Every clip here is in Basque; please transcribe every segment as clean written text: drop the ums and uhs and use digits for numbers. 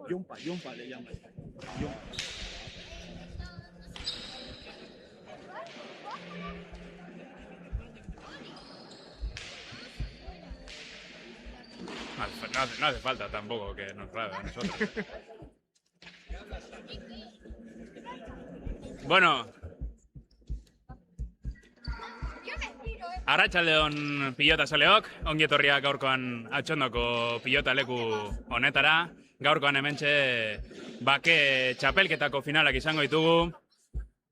Yompa, Yompa le llaman. Yompa. No hace falta tampoco que nos grabe a nosotros. Bueno, arratsaldeon pilota zaleok, ongi etorriak gaurkoan atxondoko pilota leku honetara. Gaurkoan hementxe bake txapelketako finalak izango ditugu.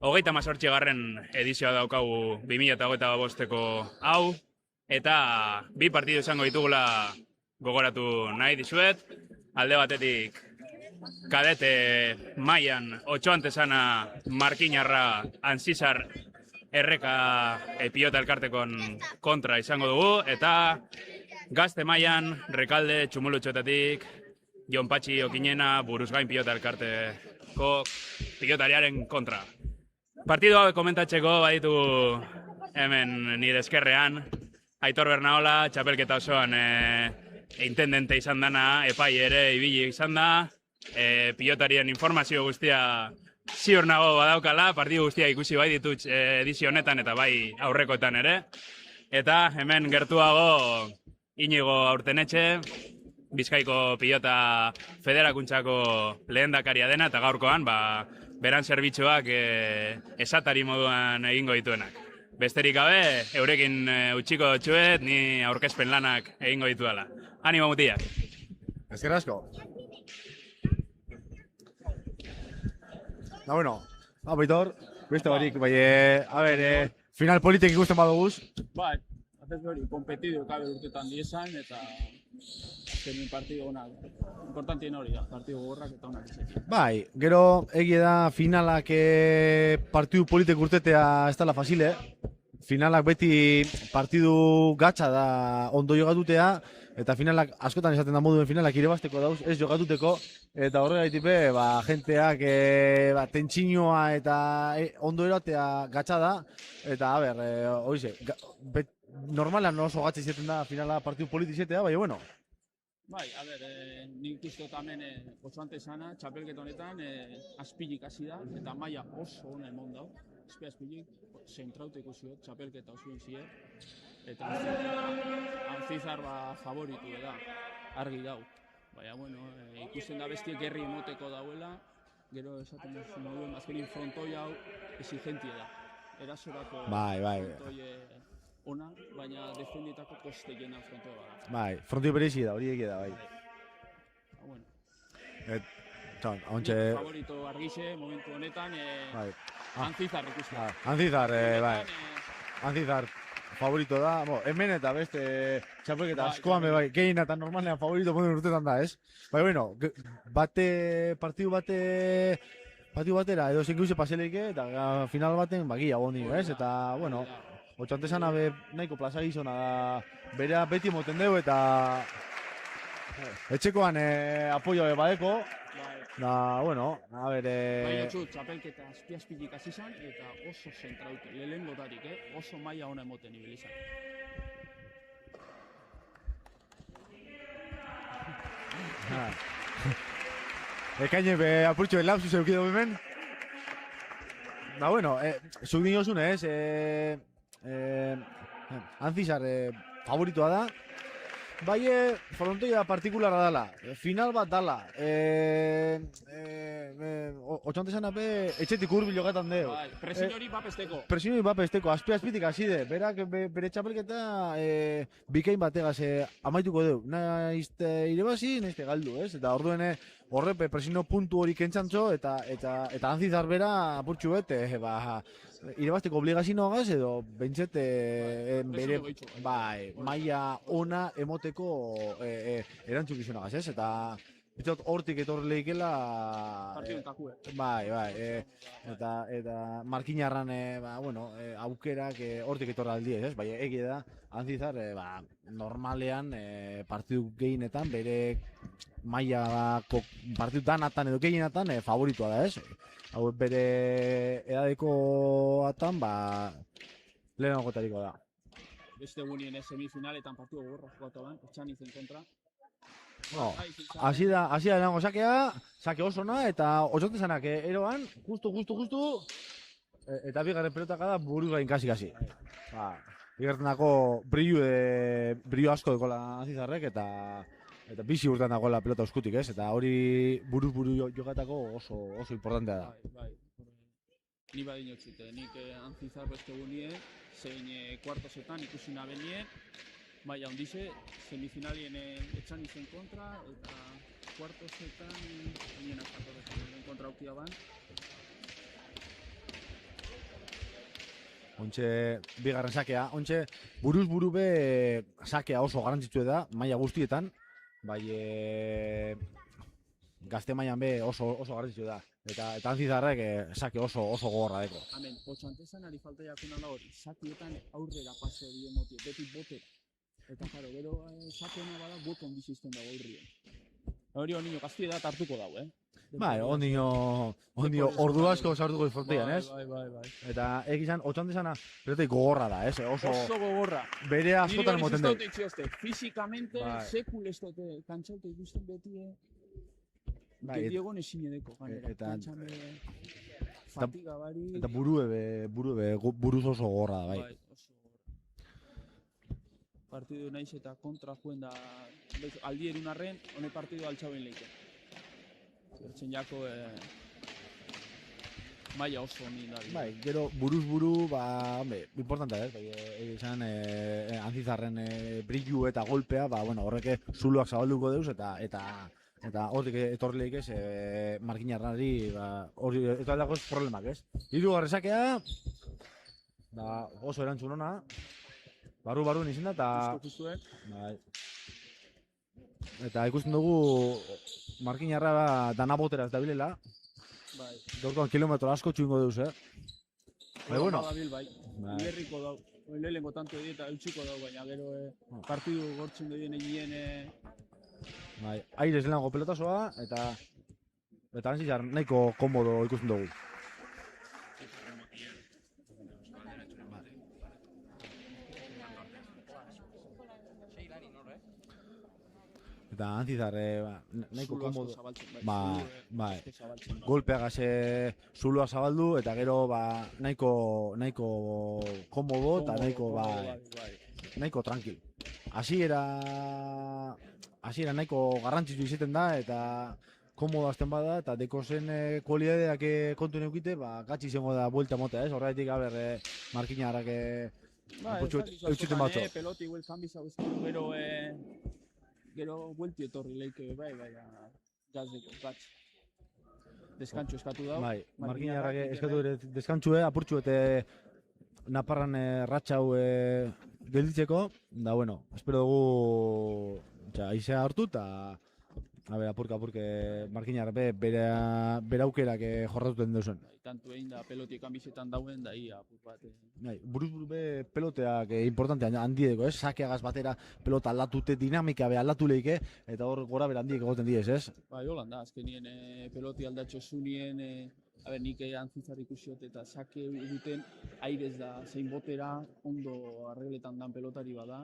38. edizioa daukagu 2025ko hau. Eta bi partidu izango ditugula gogoratu nahi dizuet. Alde batetik kadete mailan otxoantesana Markinarra Anzizar erreka pilota elkartekon kontra izango dugu, eta gazte mailan Rekalde Txumulutxoetatik Jon Patxi Okinena Buruzgain pilota elkarteko pilotariaren kontra. Partidu hau komentatzeko baditu hemen nire eskerrean Aitor Bernaola, txapelketa osoan intendente izan dana, epai ere ibili izan da, pilotarien informazio guztia ziur nago badaukala, partidu guztia ikusi bai ditut edizio honetan eta bai aurrekoetan ere. Eta hemen gertuago Inigo Aurtenetxe, Bizkaiko pilota federakuntzako lehendakaria dena, eta gaurkoan beran zerbitzuak esatari moduan egingo dituenak. Besterik gabe, eurekin utxiko txuet, ni aurkezpen lanak egingo ditudala. Animo mutiak. Esker asko. Bueno, Aitor, beste barik, final politik ikusten baduguz. Bai, haces hori, kompetidio kabe urtetan diezan, eta azkenin partidu honak. Importantien hori da, partidu gogorrak eta honak izan. Bai, gero egia da finalak partidu politik urtetea ez dela fasile. Finalak beti partidu gatsa da ondo jogatutea, eta finalak askotan esaten da moduen finalak irebasteko dauz, ez jogatuteko, eta horregaitik jenteak tentsinoa eta ondo erotea gatsa da, eta normalan oso gatsa izaten da finala partidu politizetea, baina bueno. Bai, nik uste hemen otxoantesana, txapelketa honetan, azpilik hasi da, eta maila oso ona emon dau. Azpilik, zentraute ikusiot, txapelketa osuen zide, eta Anzizar favoritu da, argi dau. Baina, bueno, ikusten da bestiek herri emoteko dauela, gero esaten duzu moduen, azkenin frontoi hau exigentie da. Erasorako frontoi ona, baina defenditako koste jena frontoi bada. Bai, frontoi berezi da, hori egia da, bai. Bueno. Ontxe... Favorito argixe, momentu honetan, Anzizar ikusten. Anzizar, bai. Anzizar favorito da, hemen eta beste txapelketa askoan bai, gehien eta normalean favorito moden urtetan da, ez? Bai, bueno, partidu batera edo zein gauze paseleike, eta final baten bagia gondi, ez? Eta, bueno, otxantesana nahiko plaza gizona da, bera beti moten dugu eta etxekoan apoio badeko. Da, bueno, Baina txut, txapelketa azpilik hasi izan, eta oso zentraute, lehen gotarik, oso maila ona emoten ibilizan. Ekaine apurtxo lapsus eukido hemen. Da, bueno, zuk dinozun ez, Anzizar favoritoa da. Bai, frontoia partikulara dala, final bat dala, otxantesana etxetik urbil jogatan deu. Presin hori bapesteko. Presin hori bapesteko, azpitik hasi de, berak bere txapelketa bikain bategaz amaituko deu. Naizte irebazi, naizte galdu, ez? Eta orduen horrepe presino puntu hori kentzantzo, eta Anzizar bera apurtxu bet, irebazteko obligazioagaz edo bentzet bere maila ona emoteko erantzukizunagaz, ez? Eta bitzot hortik etorri lehikela... Partidun takue. Bai, eta Markinarran aukerak hortik etorri aldiez, ez? Bai, egia da, Anzizar normalean partidu gehienetan bere maila partidutan atan edo gehienetan favoritua da, ez? Hau bere edadeko atan, lehenago gotariko da. Beste gunien semifinaletan partidu gogorra jugatu ban, Etxanizen kontra. No, Bai, zizan, hasi da lango sakea, sake oso na, eta otxote zanak eroan, justu, eta bigarren pelotaka da buru gain kasi. Ba, bigarren dako brillo asko dekola Azizarrek, eta bizi urtean dagoela pelota uskutik, ez? Eta hori buru jokatako oso importantea da. bai. Ni badin otxute, nik Antzizar beste gunie, zein kuartosetan ikusi nabenien, bai, handize, semifinalien etxan izen kontra, eta kuartosetan nien azkatorretan kontra aukia ban. Ontxe, bigarren sakea, ontxe, buruz buru be sakea oso garrantzitsua da, maila guztietan, bai, gazte mailan be oso garrantzitsua da. Eta Antzizarrek sake oso gogorra deko. Hemen, otxantesan ari falta jakuna da hori, sakietan aurrera pase hori emotie, beti botera. Eta jaro, gero sakeena bada boton bizizten dago aurrien. Hori honino gaztie da hartuko dago, Bai, ondino ordu asko sartuko izfortean, ez? Bai. Eta egizan, otxantezana, pelotai gogorra da, ez? Oso gogorra. Bere askotan moten Niri dut. hori zizte, fizikamente, Bai. sekul ez dute, kantxaute ikusten beti, Bai, Diegon ezin edeko, gainera. eta- Kantxame fatiga bari. Eta buruz oso gogorra da, bai. Oso partidu naiz eta kontra juen da aldi erunarren, hone partidu altxauen leike. Bertzen jako maila oso honi da. Bai, gero buruz buru, ba, hombre, importantea, ez? Bai, izan Antzizarren brillu eta golpea, ba, bueno, horreke zuloak zabalduko deuz, eta hortik etorri leik ez, Markinarrari, ba, hori, eta dago problemak, ez? Hirugarren sakea, ba, oso erantzun ona, barru izan da, eta Justuek, bai. Eta ikusten dugu Markinarra dana botera ez dabilela, bai. gaurkoan kilometro asko txuingo deuz, Bai, bueno. Badabil, bai. Bai. Iberriko dau. Lehenengo tanto dieta eutxiko dau, baina gero partidu gortzen duen egien Bai, aires lehenengo pelotazoa, eta Antzizar nahiko komodo ikusten dugu. Eta Antzizar nahiko zulo asko komodo. zabaltzen, Bai. asko zabaltzen. Golpeagaz zuloa zabaldu, eta gero nahiko komodo, eta nahiko, nahiko tranquil. Hasiera nahiko garrantzitsu izaten da, eta komodo azten bada, eta deko zen kualidadeak kontu neukite, gatsi izango da buelta motea, ez? Horregatik, Markinarrak eutxuten batzo. Peloti huel kanbiza gero buelti etorri leike, bai, gazdeko, gatz. Deskantxo eskatu dau. Bai, Markinarrak eskatu ere deskantzue, apurtxu eta Naparran ratxau gelditzeko, da, bueno, espero dugu aizea hartu, eta apurke Markinar bere aukerak jorratuten deusen. Tanto egin da pelotik kanbizetan dauen, da ia, apur bat. Bai, buruz be peloteak importante handiedeko, ez? Sakeagaz batera pelota aldatute, dinamika be aldatu leike, eta hor gora bera handiek egoten diez, ez? Bai, holan da, azkenien peloti aldatxo zunien, nik Antzizar ikusiot eta sake egiten airez da, zein botera ondo arregletan dan pelotari bada.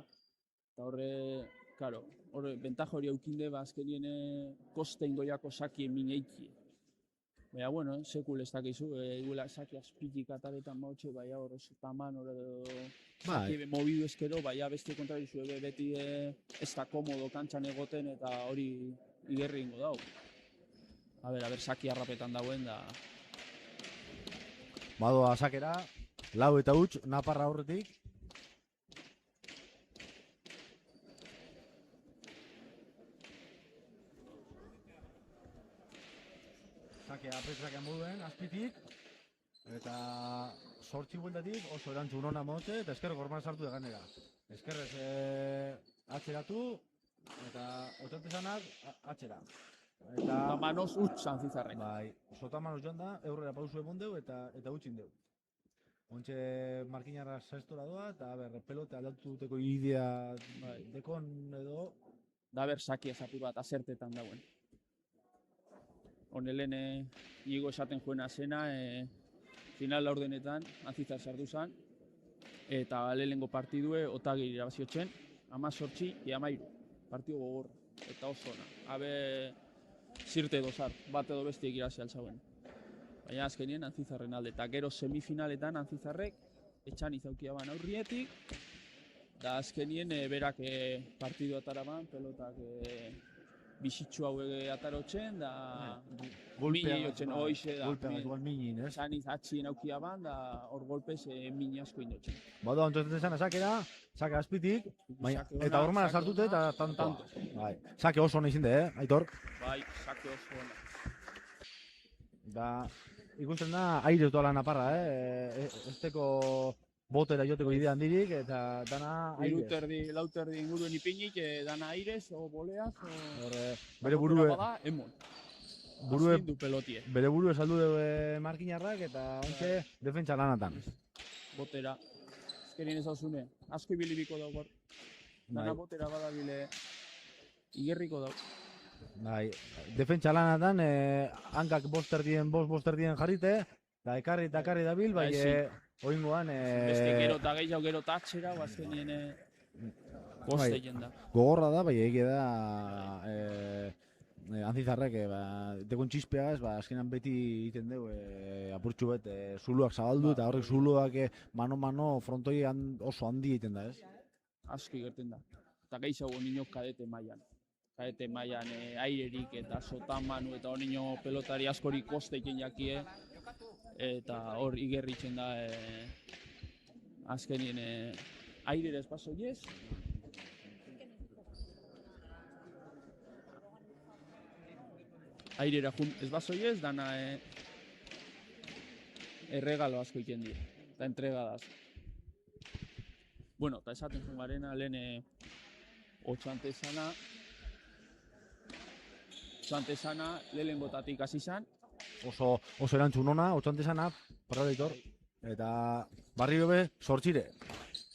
Eta horre, bentaja hori eukinde, azkenien koste ingoiako sakien mineiki. Baina, bueno, sekul ez dakizu, iguela sake azpitik ataretan mautxe, baina hor taman, sake mobidu ezkero, baina beste kontrarizu beti ez da komodo kantxan egoten eta hori igerri ingo dau. Aber, saki harrapetan dauen da... Badoa sakera, lau eta huts, Naparra aurretik. Sakea moduen, azpitik. Eta sortzi bueltatik oso erantzun ona mote, eta eskerrek orman sartu da ganera. Eskerrez atzeratu, eta otantezanak atzera. Eta manos utz Antzizarrek. Bai, sotamanos joan da, eurrera pausu emon deu eta utxin deu. Ontxe Markinarra sextora doa, eta pelote aldatuteko idea dekon edo... Da saki ezapur bat azertetan dauen. Honelen igo esaten joena zena, final laurdenetan Antzizar sartu zan, eta lehenengo partidue Otagir irabaziotzen, 18 13, partidu gogorra. eta oso ona. Habe zirte dozar, bat edo bestiek irazi altzauen. Baina azkenien Antzizarren alde, eta gero semifinaletan Antzizarrek etxan izaukia ban aurrietik, da azkenien berak partidu ataraban, pelotak bisitxu hau atarotzen, da mini jotzen hoize da. Golpea, igual minin, ez? Esan izatxien aukia ban, da hor golpez mini asko indotzen. Bada, ontotzen zena sakera, sake azpitik, Sake ona, eta hormana sake sartute eta ona, tanto. tanto. Bai. Sake oso ona izin de, Aitor? Bai, sake oso ona. Da, ikusten da, aire doala naparra, Esteko botera joteko idea handirik, eta dana aire. Lauterdi inguruen ipinik, dana airez, o boleaz, o... Bere burue, Bada, emon. burue, Azken du pelotie. bere burue saldu de markinarrak, eta ontxe defentsa lanatan. Botera. Azkenien ez dauzune. Asko ibilibiko dago hor. Dana Bai. botera badabile igerriko dago. Bai, defentsa lanatan, hankak bosterdien jarrite, eta ekarri dabil, bai, oingoan... Beste gero eta gehiago gero eta atxera, azkenien koste Bai. jenda. Gogorra da, bai, egia da, Antzizarrek, dekon txispeagaz, azkenan beti egiten dugu, apurtxu bet, zuluak zabaldu, eta horrek zuluak mano frontoi oso handi egiten da, ez? Asko igerten da. Eta gehiago nino kadete mailan. Kadete mailan airerik eta sotan manu eta hor nino pelotari askori koste egin jakie. Eta hor igerritzen da azkenien airera ez pasoiez. Airera ez basoiez, dana erregalo asko egiten dira, eta entregadaz. Bueno, eta esaten zen garena lehen otxantezana lehenengotatik hasi zan. Oso erantzun ona, otxantezana, parradeitor, eta barri be, sortxire.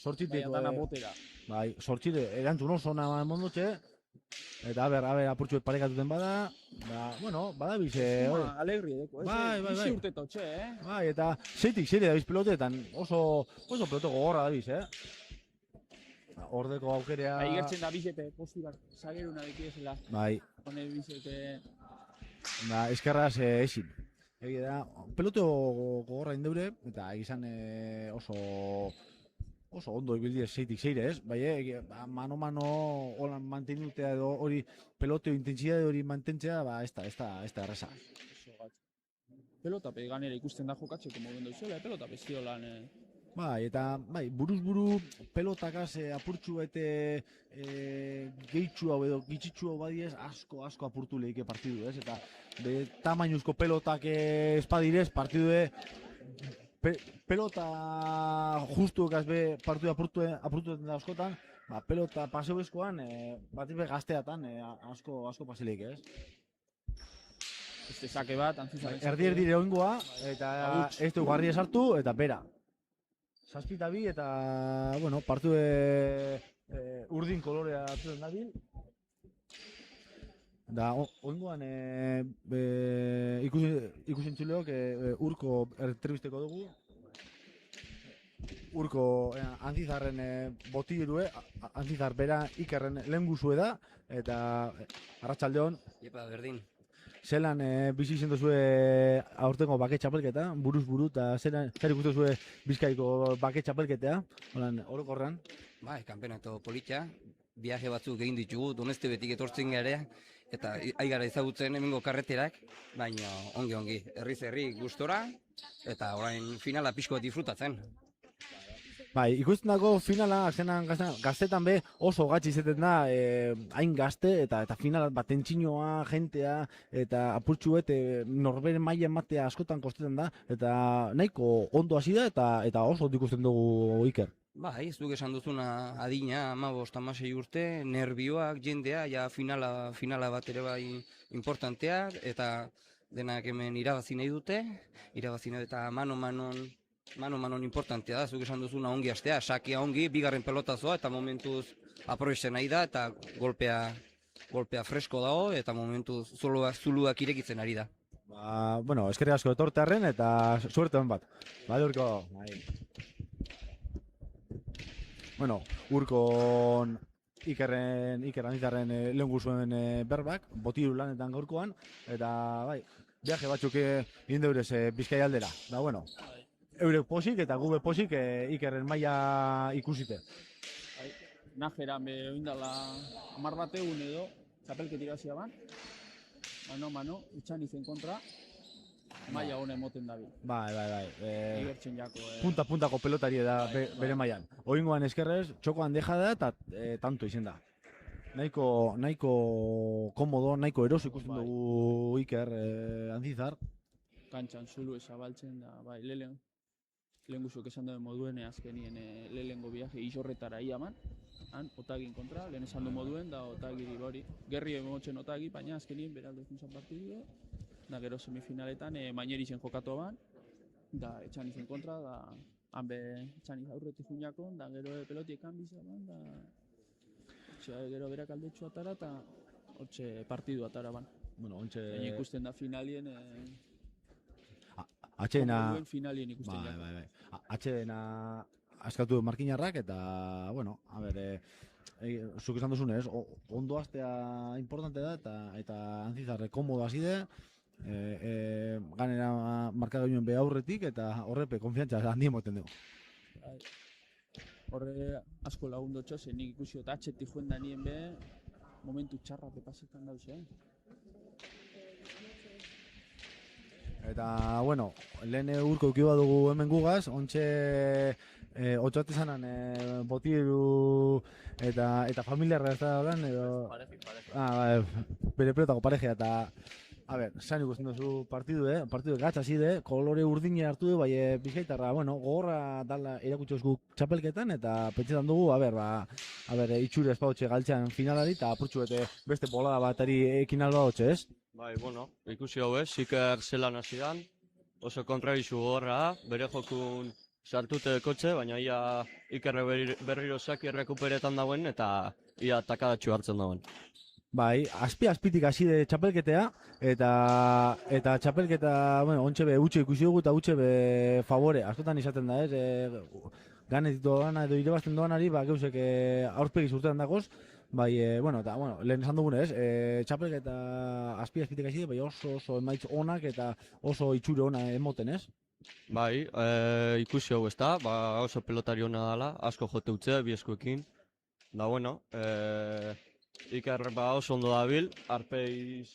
Baina dana botera. Bai, sortxire, erantzun oso ona mondotxe, eta aber, apurtxuet parekatuten bada, bueno, badabiz, Alegri edeko, ez? Bai. Bizi urte totxe, Bai, eta zeitik zeire dabiz peloteetan, oso pelote gogorra dabiz, Ordeko aukerea... Bai, igertzen da bizete posturak zageruna dekiezela. Bai, Hone bizete... eskerraz ezin. Egia da, pelote gogorra indeure, eta egizan oso ondo ibildi zeitik zeire, ez? Bai, mano holan mantenutea edo hori peloteo intentsitate hori mantentzea, ez da erresa. Pelota ganera ikusten da jokatzeko mogen dauzela, pelota beziolan... Bai, eta buruz buru pelotakaz apurtxu bete gehitxu hau edo gitxitxu hau badiez asko apurtu lehike partidu, ez? Eta tamainuzko pelotak espadirez partidu pelota justuekaz partidu apurtu da askotan, pelota paseo eskoan bat gazteatan asko pasileik, ez? Este sake bat, Antzizarren sake. Erdi oingoa, eta ez du garri esartu, eta bera. Zazpita bi eta, bueno, partidu urdin kolorea atzuen dabil. Da, oingoan ikusen txuleok urko ertrebisteko dugu. Urko Antzizarren botillerue, Antzizar bera Ikerren lehen guzue da, eta arratsaldeon. Iepa, berdin. Zelan bizi izen duzue aurtengo bake txapelketa, buruz buru, eta zer ikusten zue Bizkaiko bake txapelketea, orokorrean? Bai, kanpenato politxa, viaje batzuk egin ditugu, Doneste betik etortzen gara, eta aigara ezagutzen hemengo karreterak, baina ongi, herri gustora, eta orain finala pixko bat disfrutatzen. Bai, ikusten dago finala, gaztetan be oso gatsi izaten da, hain gazte, eta finala tentsioa, jentea, eta apurtxu norberen maila ematea askotan kostetan da, eta nahiko ondo hasi da, eta oso ikusten dugu Iker. Bai, ez duk esan duzuna adina, 15-16 urte, nervioak, jendea, ja finala bat ere bai importanteak, eta denak hemen irabazi nahi dute, eta mano-manon importantea da, zuk esan duzuna ongi hastea, sakea ongi, bigarren pelotazoa, eta momentuz aprobetxen nahi da, eta golpea fresko dago, eta momentuz zuluak irekitzen ari da. Bueno, eskerrik asko etortearren, eta suerte hon bat. Bai, urko. Bueno, urkon Iker Anizarren lehen guzuen berbak, botiru lanetan gaurkoan, eta bai, viaje batzuk egin deurez Bizkaia aldera. Da, bueno, eurek posik eta gube posik Ikerren maila ikusite. Najeran oindala 10 bat egun edo, txapelket irabazia ban, mano, Utxanizen kontra, maila honen moten dabil. Bai. Igertzen jako. Puntako pelotari da bere mailan. Oingoan eskerrez, txokoan deja da eta tanto izen da. Nahiko komodo, nahiko eroso ikusten dugu Iker Anzizar. Kantxan zulu ezabaltzen da, bai, lehen guzuk esan duen moduen azkenien lehengo viaje isorretara iaman. Han, Otagin kontra, lehen esan du moduen, da Otagiri hori. Gerri emotzen Otagi, baina azkenien beraldo zuntzan partidu. Da gero semifinaletan Mainerizen jokatu ban, da Etxanizen kontra, da hanbe Etxaniz aurretik junakon, da gero pelotiekan bizaban, da gero berak aldetxu atara, eta hortxe partidu atara ban. Bueno, ontxe... ikusten da finalien... Atxeena... finalien ikusten da. Bai. Atxeena askatu markinarrak eta, bueno, a ber, zuk esan duzunez, ondo astea importante da eta Anzizarre komodo haside, ganera markagailuen be aurretik eta horrepe konfiantza handi emoten dugu. Horre asko lagundu txoz, nik ikusi eta atxetik joen da nien be, momentu txarra pepasetan dauz, Eta, bueno, lehen urko ukiba dugu hemen gugaz, ontxe otxoate zanan botiru eta familiarra ez da horan, edo... Bere pelotako parejea eta... A ber, zain ikusten duzu partidu gatsa zide, kolore urdine hartu du, bai Bizkaitarra, bueno, gogorra dala erakutxoz guk txapelketan, eta pentsetan dugu, itxure espautxe galtzean finalari, eta apurtxu beste bolada batari ekin alba hotxe, ez? Bai, bueno, ikusi hau ez, Iker zelan hasi dan, oso kontrabizu gogorra, bere jokun sartute kotxe, baina ia Ikerre berriro saki errekuperetan dauen, eta ia takadatxu hartzen dauen. Bai, azpitik hasi de txapelketea, eta txapelketa, bueno, ontxe be utxe ikusi dugu eta utxe be favore, askotan izaten da, ez? Ganetik doana edo irabazten doanari, geusek aurpegi urtean dagoz, bai, bueno, eta, bueno, lehen esan dugun ez, txapelketa azpitik hasi de, bai oso emaitz onak eta oso itxure ona emoten, ez? Bai, ikusi hau ez da, oso pelotari hona dela, asko jote utze, bieskuekin, da, bueno, Iker oso ondo dabil, arpeiz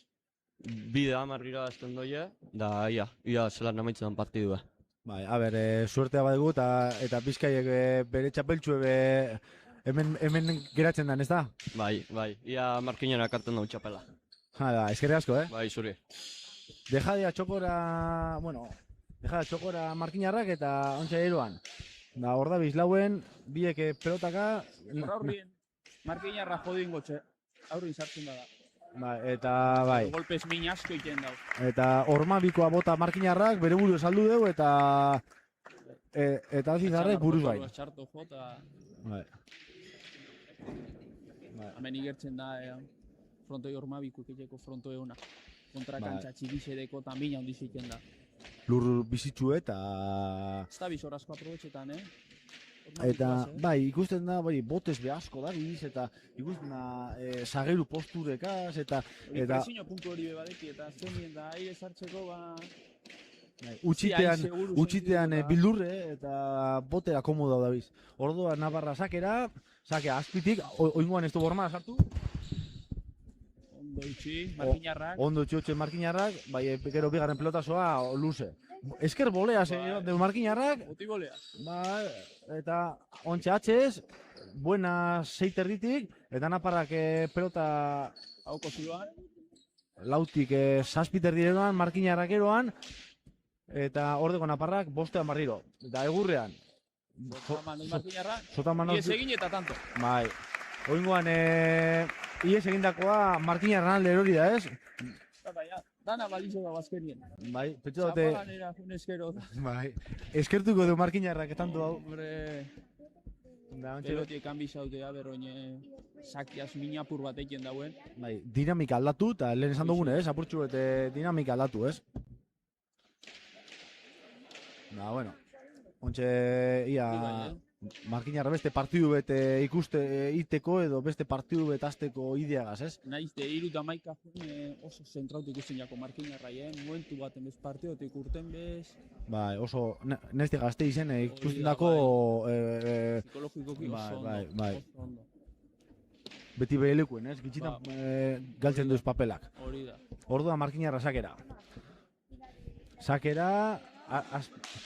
bide amargira azten doie, da ia zelan amaitzen partidua. Bai, a ber, suertea badugu eta Bizkaiek bere txapeltxue hemen geratzen den, ez da? Bai, ia markinenak hartzen dugu txapela. Da, eskerri asko, Bai, zuri. Dejadea txokora markinarrak eta ontsa eroan. Da, hor da bizlauen, biek pelotaka... Aurrien, markinarra jodin gotxe, aurrin sartzen da. Eta, bai. Golpez min asko iten dau. Eta hormabikoa bota markinarrak, bere buru esaldu dugu eta Anzizarrek buruz bai. Txarto jota. Bai. Hemen igertzen da, frontoi hormabiko iketeko frontoi hona. Kontrakantza txikizedeko eta mina hondiz iten da. Lur bizitxu eta... Ez da bizor asko aprobetxetan, Eta, bai, ikusten da, bai, botez be asko da biz, eta ikusten da, zageru posturekaz, eta... Presiño puntu hori bebadeki, eta zenien da, aire sartzeko, Utxitean bildurre, eta botera komoda da biz. Orduan Navarra sakera, azpitik, oingoan ez du borma sartu. Ondo itxi, markinarrak. Ondo itxi markinarrak, bai, gero bigarren pelotazoa, luze. Esker bolea de markinarrak. Oti bolea. Bai, eta ontxe atxez, buena seiterritik, eta Naparrak pelota... Hauko zuloan. Lautik zazpiterdi eroan, markinarrak eroan, eta ordeko Naparrak bostean barriro. Eta egurrean. Markinarrak, ies egin eta tanto. Bai, oingoan ies egindakoa markinarran alde erori da, ez? Dana balizo da bazkenien. Bai, petxo dute... Zapalanera funeskero da. Bai, eskertuko du markinarrak tanto hau. Hombre... Pelotiek hanbizautea, berroine... Sakiaz minapur bat eiken dauen. Bai, dinamika aldatu, eta lehen esan dugun, ez? Apurtxu eta dinamika aldatu, ez? Da, bueno. Ontxe, ia... markinarra beste partidu bete ikuste iteko edo beste partidu bet azteko ideagaz, ez? Naiz de 70 jun oso zentrautu ikusten jako markinarrai, momentu baten bez partiotik urten bez, Bai, oso, neste gazte izen ikusten dako psikologikoki bai, oso ondo. bai, bai. Oso ondo. beti behilekuen, ez? Gitxitan galtzen duz papelak. Hori da. Ordua markinarra sakera. Sakera,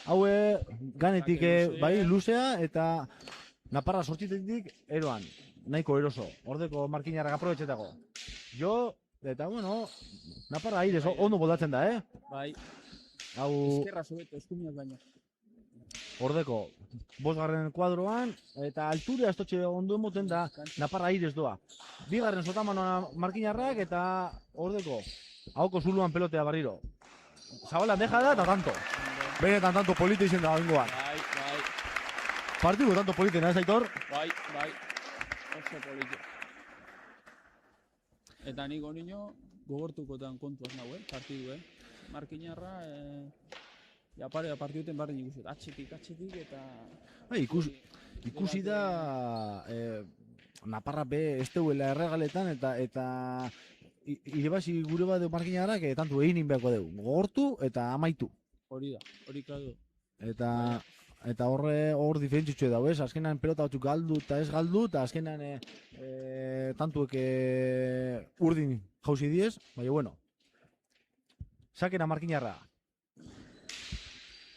haue ganetik Sake bai, luzea. luzea eta naparra sortzitetik eroan. Nahiko eroso. Ordeko markinarrak aprobetxetako. Jo, eta bueno, naparra airez ondo botatzen da, Bai, Hau eskerra sobeto, eskumiak baina. ordeko, 5. kuadroan, eta alture astotxe ondo emoten da naparra airez doa. 2. sotamanoa markinarrak eta ordeko, hauko zuluan pelotea barriro. Zabalan deja da eta tanto. Benetan tanto polite izen da bengoan. Bai. Partidu tanto polite, nahez Aitor? Bai. Oso polito. Eta niko niño gogortukotan kontuaz nauen, partidu, Markinarra, pare partiduten bardin ikusi. Atxetik, eta... Bai, ikusi da naparra be ez deuela erregaletan eta irebazi gure bat markinarrak tantu egin beharko dugu. Gogortu eta amaitu. Hori da, hori kladu. Eta hor diferentzitxue dago, ez? Azkenan pelota batzuk galdu eta ez galdu, eta azkenan tantuek urdin jauzi diez, baina bueno. Sakera markinarra.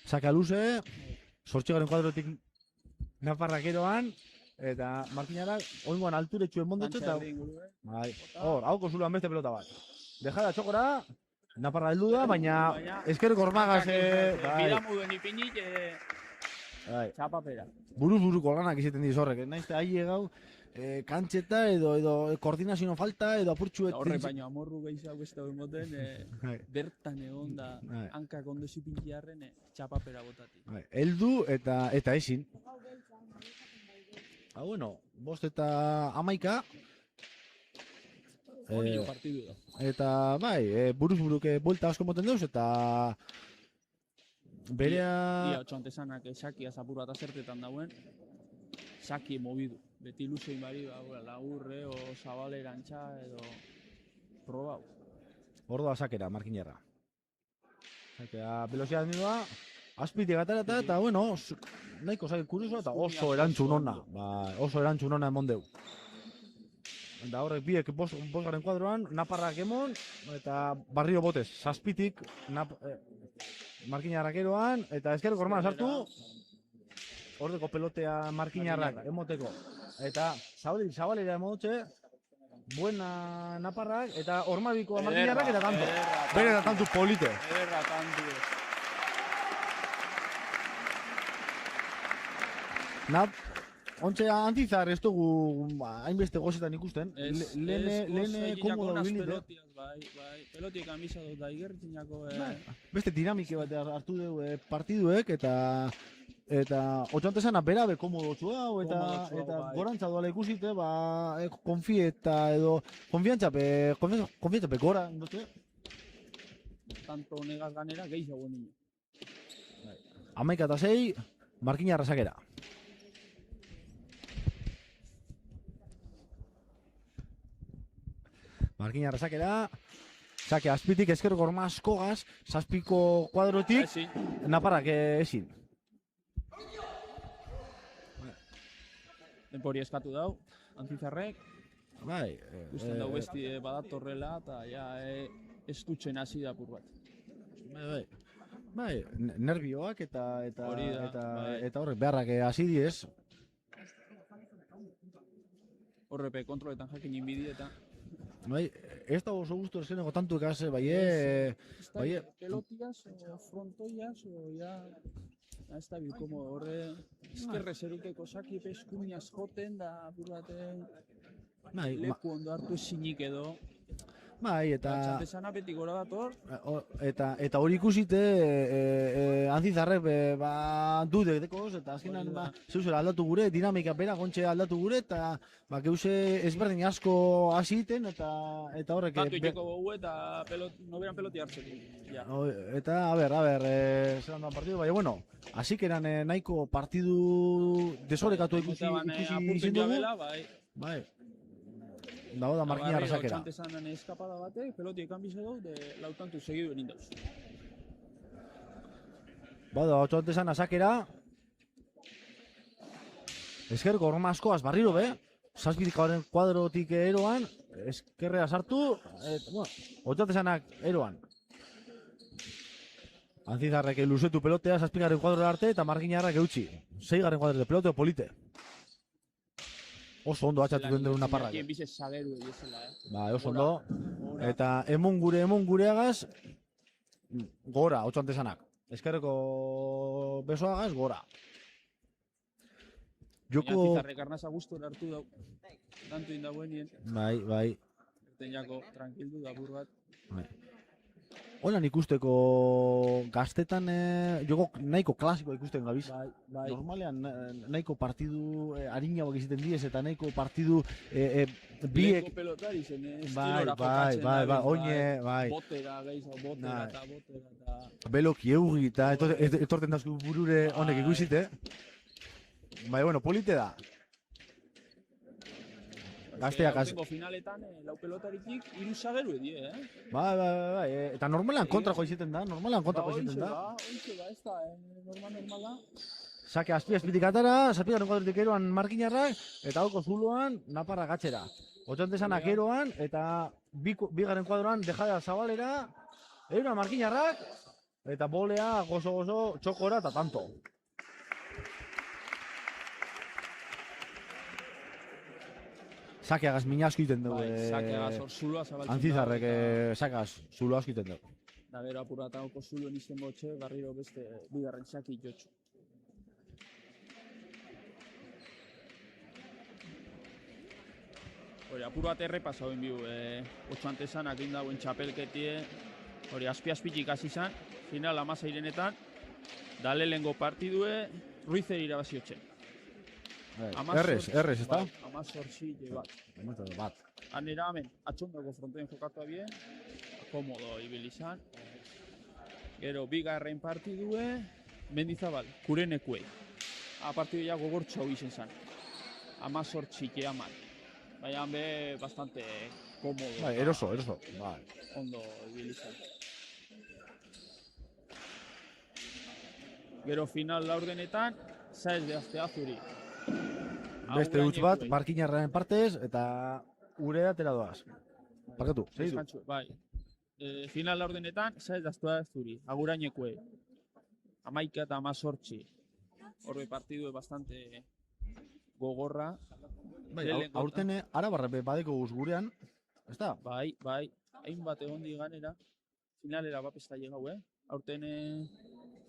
Saka luze, 8. kuadrotik naparrak eroan, eta markinarrak oingoan alturetxuen mondotxe eta... Bai, hor, hauko zuluan beste pelota bat. Dejada txokora, naparra heldu da, baina eskerreko ormagaz... Biramuduen ipinik, txapapera. Buruz-buruko lanak izaten diz horrek, naiz eta ahi egau, kantxeta edo koordinazio falta edo apurtxuet... Horre baino amorru gehiago ez da moten, bertan egon da hankak ondo zipintiarren txapapera botatik. Heldu eta ezin. Bueno, 5 eta 11. Onio partidu da. Eta bai, buruz-buruke buelta asko moten deuz eta... Berea... Ia, otxoantesanak Saki azapur bat azertetan dauen, Saki mobidu. Beti luzein bari, lagurre, o zabalerantxa, edo probau. Ordoa sakera, markinarra. Sakera, velozia nioa, azpitik atarata eta, bueno, nahiko zait kurioso eta oso erantzun ona. Oso erantzun ona emon deu. Eta horrek biek 5. kuadroan, naparrak emon, eta barrio botez, zazpitik, markinarrak eroan, eta ezkerreko ormana sartu, ordeko pelotea markinarrak emoteko. Eta zabalera emotxe, buena naparrak, eta ormabikoa markinarrak eta tanto. Bere eta tanto polite. Ederra tanto. Ontxe Antizar ez dugu hainbeste gozetan ikusten. Lehene komodo bilite. Bai, pelotiek amisa dut da igertzinako... Beste dinamike bat hartu dugu partiduek eta otxantezana berabe komodotsua eta gorantza doala ikusite, konfieta edo konfiantzape gora, endote? Tanto negaz ganera gehiago niño. 11 eta 6, markinarra sakera. Markinarra sakera, sake azpitik ezkerreko orma askogaz, 7. kuadrotik, naparrak ezin. Denpori eskatu dau, Antizarrek. Bai. Gusten dau besti badatorrela eta ja estutzen hasi da pur bat. Bai, nervioak eta bai. horrek beharrak hasi diez. Horrepe kontroletan jakin inbidi eta... Bai, ez da oso guztu eseneko tantu ekase, bai, pelotiaz, frontoiaz, ja... Ez da bilkomo horre... Ezkerre zerukeko Saki eskumiaz joten da pur baten... Leku ondo hartu esinik edo... Bai, eta Otxantesana beti gora dator, eta hori ikusite Antzizarrek dude dekoz, eta azkenan zeuzera aldatu gure, dinamika bera gontxe aldatu gure, eta geuse ezberdin asko hasiten eta horrek... tanto itxeko gogu eta noberan peloti hartzetik. Ja. Eta, a ber, zelan da partidu, baina, bueno, hasik eran nahiko partidu desorekatu ikusi izin dugu. Bai. Dago da markina arrasakera. Otxantesan eskapada batek, peloti ekan bize dut, lautantu segidu enin dauz. Bada, Otxantesan asakera. Eskerko horma askoaz barriro be. Zazpitik garen kuadrotik eroan. Eskerrea sartu. Otxantesanak eroan. Antzizarrek luzetu pelotea, zazpigaren kuadro arte eta marginarrak eutxi. 6 kuadro de peloteo polite. Oso ondo atxatu den una parra. Ba, oso ondo. Eta emun gureagaz, gora, Otxantesanak. Eskerreko besoagaz, gora. Joko... Antzizarrek arnasa guztu hartu dau. Tantu indagoen nien. Bai. Erteinako tranquildu da bur bat. Bai. Holan ikusteko gaztetan joko nahiko klasikoa ikusten gabiz. Bai. Normalean nahiko partidu harinagoak izaten diez eta nahiko partidu biek... Leko pelotari zen, Bai, oine, bai. Botera, gehiago, botera eta... Beloki eugi eta etorten dazku burure honek ikusite. Bai, bueno, polite da. Gazteak aurtengo finaletan, lau pelotaritik, 3 zageru edie, Bai. Eta normalan kontrako izaten da, Hoize da, ez da, normala. Sake azpitik atara, zazpigaren kuadrotik eroan markinarrak, eta hauko zuloan, naparra gatzera. Otxantesanak eroan, eta bigaren kuadroan, dejada zabalera, eroan markinarrak, eta bolea gozo, txokora eta tanto. Sakeagaz mina asko iten dugu. Sakeagaz hor zuloa zabaltzen. Antzizarrek sakeagaz zuloa asko iten dugu. Da gero apurratako zuloen izten botxe, barriro beste bigarren saki jotxo. Hori, apur bat errepasa hoen bihu. Otxantesanak indagoen txapelketie. Hori, azpi-azpitik hasi izan. Final 16-enetan. Dale lehengo partidue, Ruizer irabaziotxe. Errez, ez da? 18 bat. Anera hemen, atxondako frontoen jokatu abie, komodo ibil izan. Gero, bigarren partidue, Mendizabal, Kurenekuei. Partidu ja gogortxo izen zan. 18 amal. Baina be, bastante komodo. Bai, eroso. Bai. Ondo ibil izan. Gero, final laurdenetan, Saez de Azteazuri. Beste huts bat, markinarraren partez, eta urea atera doaz. Parkatu, segidu. Bai. Final laurdenetan, Saez de Azteazuri. Agurainekue. 11 eta 18. Horbe partidu bastante gogorra. Bai, aurten arabarra badeko guz gurean, ez da? Bai. Hainbat egon di ganera. Finalera bapesta llegau, Aurten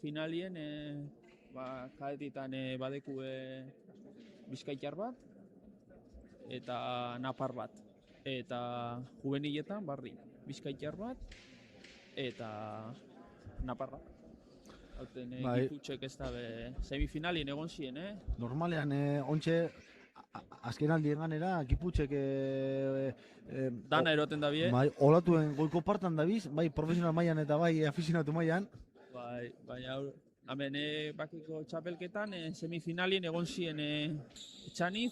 finalien, kaetitan badeku Bizkaitar bat, eta Napar bat. Eta juveniletan, barri, Bizkaitar bat, eta Napar bat. Aurten Giputxek ez da semifinalien egon ziren, Normalean, ontxe, azken aldien ganera, Giputxek... Dana eroten da bie. Bai, olatuen goiko partan da biz, bai profesional mailan eta bai aficionatu mailan. Bai, hemen bakiko txapelketan, semifinalien egon ziren Etxaniz.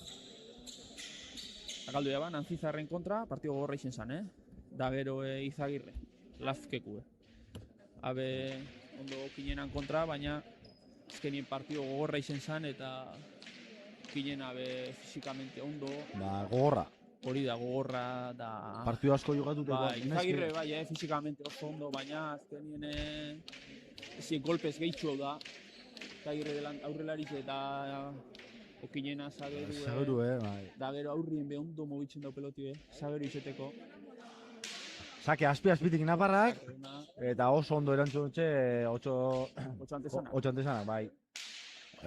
Agaldu jaban, Antzizarren kontra, partido gogorra izen zan, Da gero Izagirre, Lafkeku. Habe, ondo kinenan kontra, baina azkenien partido gogorra izen zan, eta kinen habe fizikamente ondo. Ba, gogorra. Hori da, gogorra da... Partido asko jokatute. Bai, Izagirre bai, fizikamente oso ondo, baina azkenien... Ezien golpez gehitxo da. Izagirre aurrelarik eta... Okinena Zageru, bai. Da gero aurrien be ondo mobitzen dau peloti, Zageru izeteko. Sake azpitik Naparrak, eta oso ondo erantzun dutxe Otxantesanak, bai.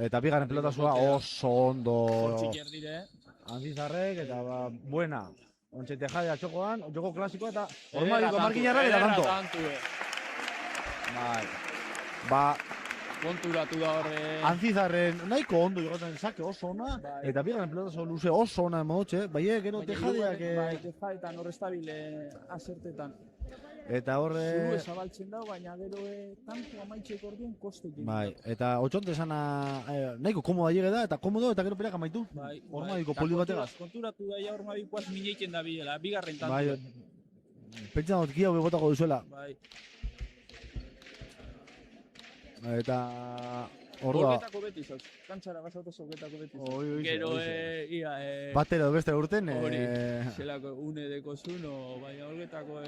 Eta bigarren pelotazua oso ondo... Hortzik erdire. Antzizarrek, eta buena. Ontxe Tejadea txokoan, joko klasikoa eta Ormadiko markinarrak eta tanto. Bai. Ba, Konturatu da horre. Antzizarren nahiko ondo jogatzen sake oso ona, eta bigarren pelotazo luze oso ona emotxe, bai gero Tejadeak... Bai, Tejadetan horre estabile asertetan. Eta horre... Zuru ezabaltzen dago, baina gero tanto amaitzeko orduan kostekin. Bai, eta otxonte esana nahiko komoda llege da, eta komodo, eta gero perak amaitu. Bai, Ormadiko poli bategaz. Konturatu da ja Ormadikoaz mineiken da bilela, bigarren tanto. Bai, pentsan dut kia botako duzuela. Bai. Eta... Ordua... Golbetako beti zauz, kantxara bazautaz golbetako beti zauz. Oi, Gero, ia... Batera du beste urten... Hori, zelako une deko zuno, baina golbetako...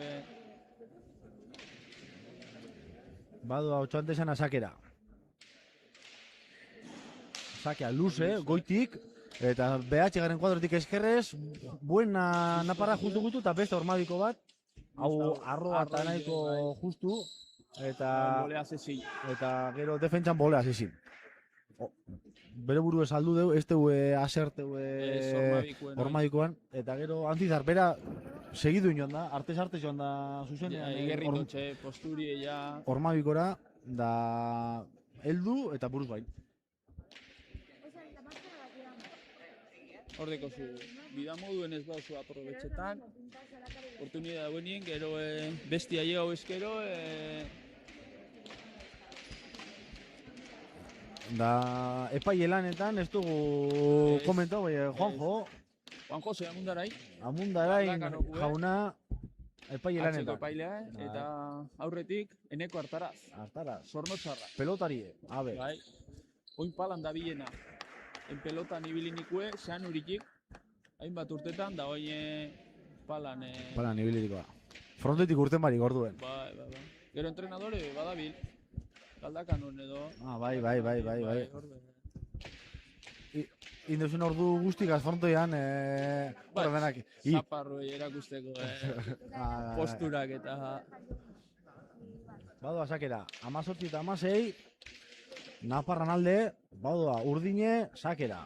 Badua otxoante esana sakera. Sakea luze, goitik, eta BH garen kuadrotik eskerrez, buena naparra justu gutu, eta beste Ormadiko bat, hau arroa eta nahiko justu, Bolea zezin. eta gero defentsan bolea zezin. Bere buru saldu deu, ez deu aserte Ormadikoan, eta gero Antzizar, bera segidu inoan da, artez joan da zuzenean. Igerri dutxe, posturi ja... Ormadikora, da heldu eta buruz bain. Hordeko zu, bidamoduen ez bauzu aprobetxetan, oportunidad buenien, gero bestia llegau eskero, Da epaile lanetan ez dugu komentau, Juanjo, Jose Amundarai, Amundarain Aldakanoku, jauna epaile atzeko lanetan. epailea, eta aurretik Eneko Artaraz, Artara, Zornotzarra. pelotarie, abe. Bai, oin palan da bilena. En pelotan ibilinikue, zean urikik, hainbat urtetan, da oin palan... Para nibilitikoa. Frontetik urten barik orduen. Bai. Gero entrenadore badabil, Galdakanon edo... Bai. Orde. Induzun ordu guztikaz frontoian, Bai, denak. zaparroi erakusteko posturak eta... Badoa sakera, 18 eta 16, Naparran alde, badoa urdine, sakera.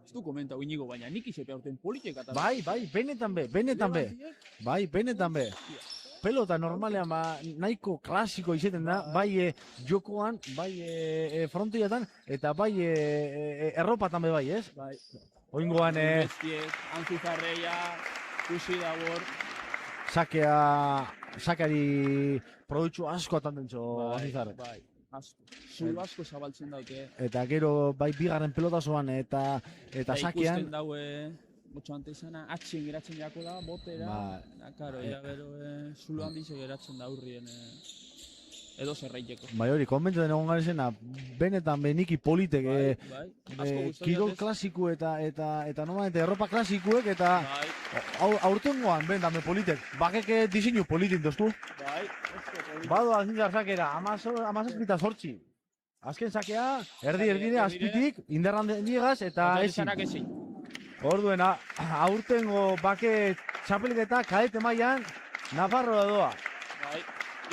Ez du komentau inigo, baina nik izepe aurten politek eta... Bai, benetan be. Bai, benetan be. Pelota normalean nahiko klasiko izeten da, bai jokoan, bai frontoiatan, eta bai erropatan be bai, ez? Bai. Oingoan Bestiek, Antzizarreia, kusi da bor... sakari produktu asko atan dentzo Antzizarrek. Bai, asko. Zulu asko zabaltzen daute. Eta gero bai bigarren pelotazoan eta sakean... Ikusten daue, motxo ante izana, atxien geratzen jako da, botera, karo, gero Zulu handize geratzen da hurrien edo zerraiteko. Bai hori, konbentzen egon garezena, benetan beniki politek, kirol klasiku eta normalmente erropa klasikuek eta aurtengoan benetan politek, bakeke diseinu politik doztu. Bai, Bado Antzizar sakera, 17-8. Azken sakea, erdire, azpitik, inderran diegaz eta ezin. Orduena, aurtengo bake txapeliketa kaete mailan Nafarroa doa. Bai,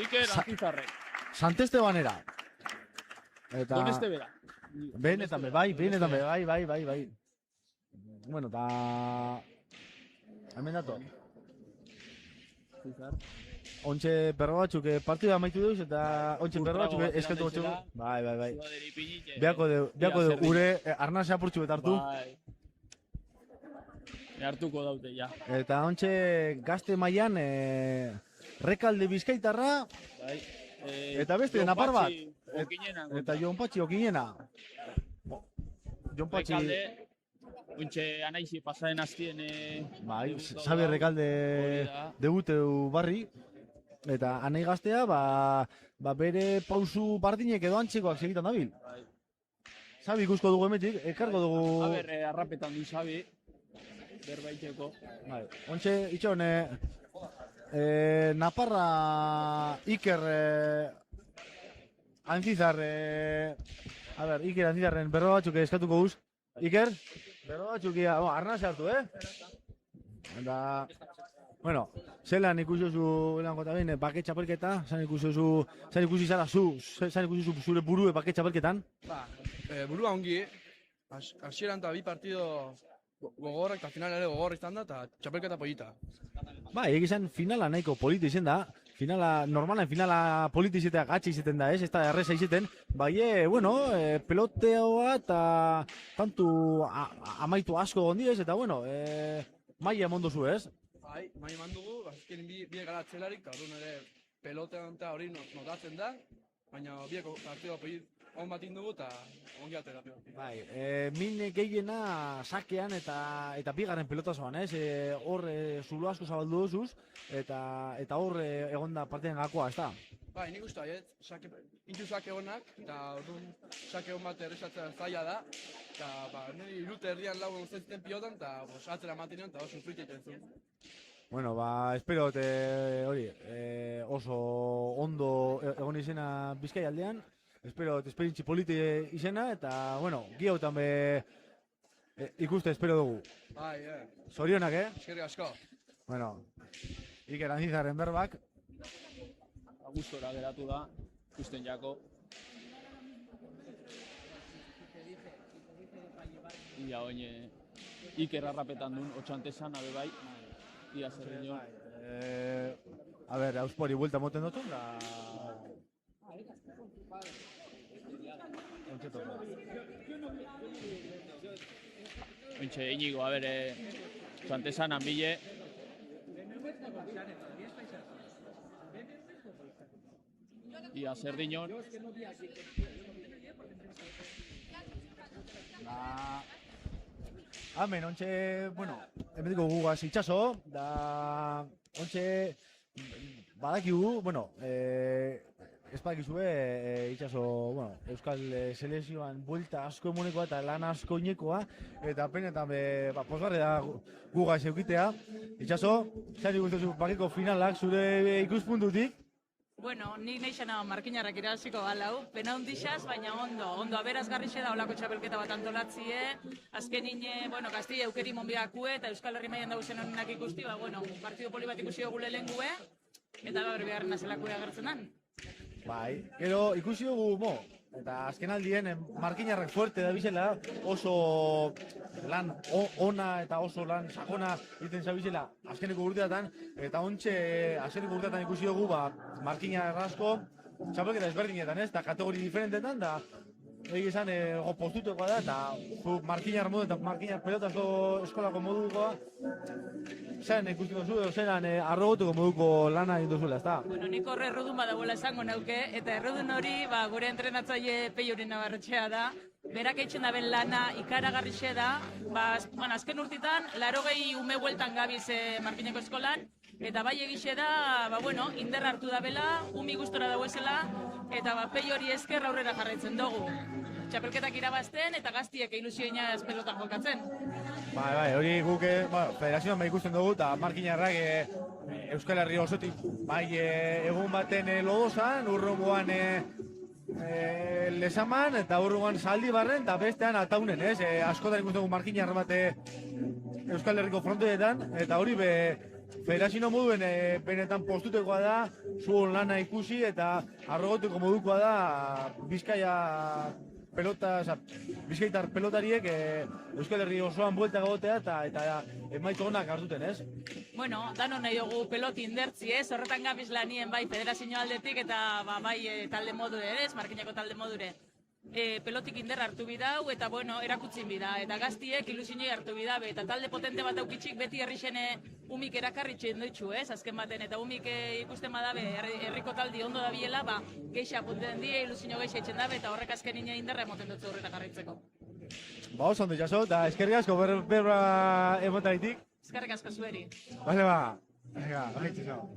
Iker Antzizarrek. Santestebanera. Eta... Doneste bera. Benetan be, bai. Bueno, eta... Hemen dato. Ontxe perro batzuk partida amaitu deuz eta ontxe perro batzuk eskatu batzuk. Bai. Beako de ure arnazea apurtxu betartu. Bai. Hartuko daute, ja. Eta ontxe gazte mailan Rekalde Bizkaitarra. Bai. Eta beste, napar bat. Eta Jon Patxi okinena. Jon Patxi... Rekalde, untxe anaisi pasaren aztien... Bai, Xabi Rekalde debuteu barri. Eta anai gaztea, bere pausu bardinek edo antzekoak segitan dabil. Xabi ikusko dugu emetik, ekarko dugu... Aber, arrapetan du Xabi. Berbaiteko. Bai, ontxe, itxon, Naparra Iker Antzizar Iker Antzizarren berro batzuk eskatuko guz. Iker, berro batzuk arnaz hartu, Eta, bueno, zelan ikusiozu elango eta behin, bake txapelketa, zan ikusi zure burue bake txapelketan? Burua ongi, hasieran eta bi partido gogorra eta final ere gogorra izan da, eta txapelketa polita. Bai, egizan finala nahiko politi izen da. Normalen finala politi izetea gatxe izeten da, ez da erreza izeten. Bai, peloteoa eta tantu amaitu asko gondi ez, eta bueno, maia emondozu ez. Bai, mai eman dugu, azkenin biek gara atzelarik, eta orduan ere pelotean eta hori notatzen da, baina biek partida polit on bat dugu eta ongi atera. Bai, min gehiena sakean eta bigarren pelotazoan, ez? Hor zulo asko zabaldu duzuz, eta hor egon da partean gakoa, ez da? Bai, nik uste, intu sake honak, eta orduan sake hon bat errezatzea zaila da, eta niri irute erdian lau egon pilotan, eta atzera matenean, eta sufritu egiten zuen. Bueno, espero hori, oso ondo egon izena Bizkai aldean, espero esperientzi politi izena, eta, bueno, giotan ikuste espero dugu. Bai, Zorionak, eskerrik asko. Bueno, Iker Andizarren berbak. Gustora geratu da, ikusten jako. Ia oine, Iker arrapetan duen, otxantesan, abe bai, ia zer dinon. A ber, auspori buelta moten dutun, da... Ointxe, Inigo, a ber, otxantesan, hanbile. Ia zer dinon. Hemen, ontxe, bueno, hemetiko gugaz itxaso, da, ontxe, badakigu, bueno, ez badakizue, itxaso, bueno, Euskal Selezioan buelta asko emunekoa eta lan asko inekoa, eta penetan, posgarri da gugaz eukitea. Itxaso, zari guztuzu bakiko finalak zure ikuspuntutik? Bueno, nik neixena markinarrak irabaziko galau, pena hundixaz, baina ondo aberazgarrixe da olako txapelketa bat antolatzie, azken ine, bueno, Kastilla eukeri monbiakue eta Euskal Herri mailan dauzen honenak ikusti, partido poli bat ikusi gule lehengue, eta beharren azelakue agertzen dan. Bai, gero ikusi dugu, eta azken aldien markinarrak fuerte da bizela, oso lan ona eta oso lan sakona egiten zabizela azkeneko urteatan, eta ontxe azkeneko urteatan ikusi dugu markinar asko txapelketa ezberdinetan, ez? Eta kategori diferentetan, da egizan postutekoa da, eta markinar modu eta markinar pelotazko eskolako modukoa zen ikusten duzu, zeran arrogotuko moduko lana egin duzuela, ez da? Bueno, nik horre errudun badagoela esango nauke, eta errudun hori gure entrenatzaile Peioren Nabarretxea da, berak eitzen daben lana ikaragarrixe da, azken urtitan, 80 ume bueltan gabiz markineko eskolan, eta bai egixe da, indar hartu da bela, umi gustora dagoezela, eta Peio hori esker aurrera jarraitzen dugu. Txapelketak irabazten eta gaztiek ilusioina ez pelotan jokatzen. Bai, hori guk federazioan ikusten dugu, eta markinarrak Euskal Herri osotik, bai egun baten Lodozan, urrongoan Lezaman, eta urrongoan Zaldibarren, eta bestean Ataunen, ez? Askotan ikusten dugu markinar bat Euskal Herriko frontoetan, eta hori federazio moduen benetan postutekoa da, zuon lana ikusi, eta arrogotuko modukoa da Bizkaitar pelotariek Euskal Herri osoan buelta gagotea eta emaitu honak hartuten, ez? Bueno, dano nahi dugu peloti indertzi, ez? Horretan gabiz lanien bai federazio aldetik eta bai talde modure, ez? Markinako talde modure. Pelotik inder hartu bidau eta erakutzin bida, eta gaztiek ilusinoi hartu bida, eta talde potente bat aukitxik beti herrixene umik erakarritxen doitxu, ez, azken baten, eta umik ikusten badabe herriko taldi ondo da biela, geixa punten die, ilusino geixa etxen dabe, eta horrek azken ine inderra emoten dutzu horreta jarritzeko. Oso ondo jaso, eta eskerrik asko berba emotaritik. Eskerrik asko zueri. Bale venga, itxaso.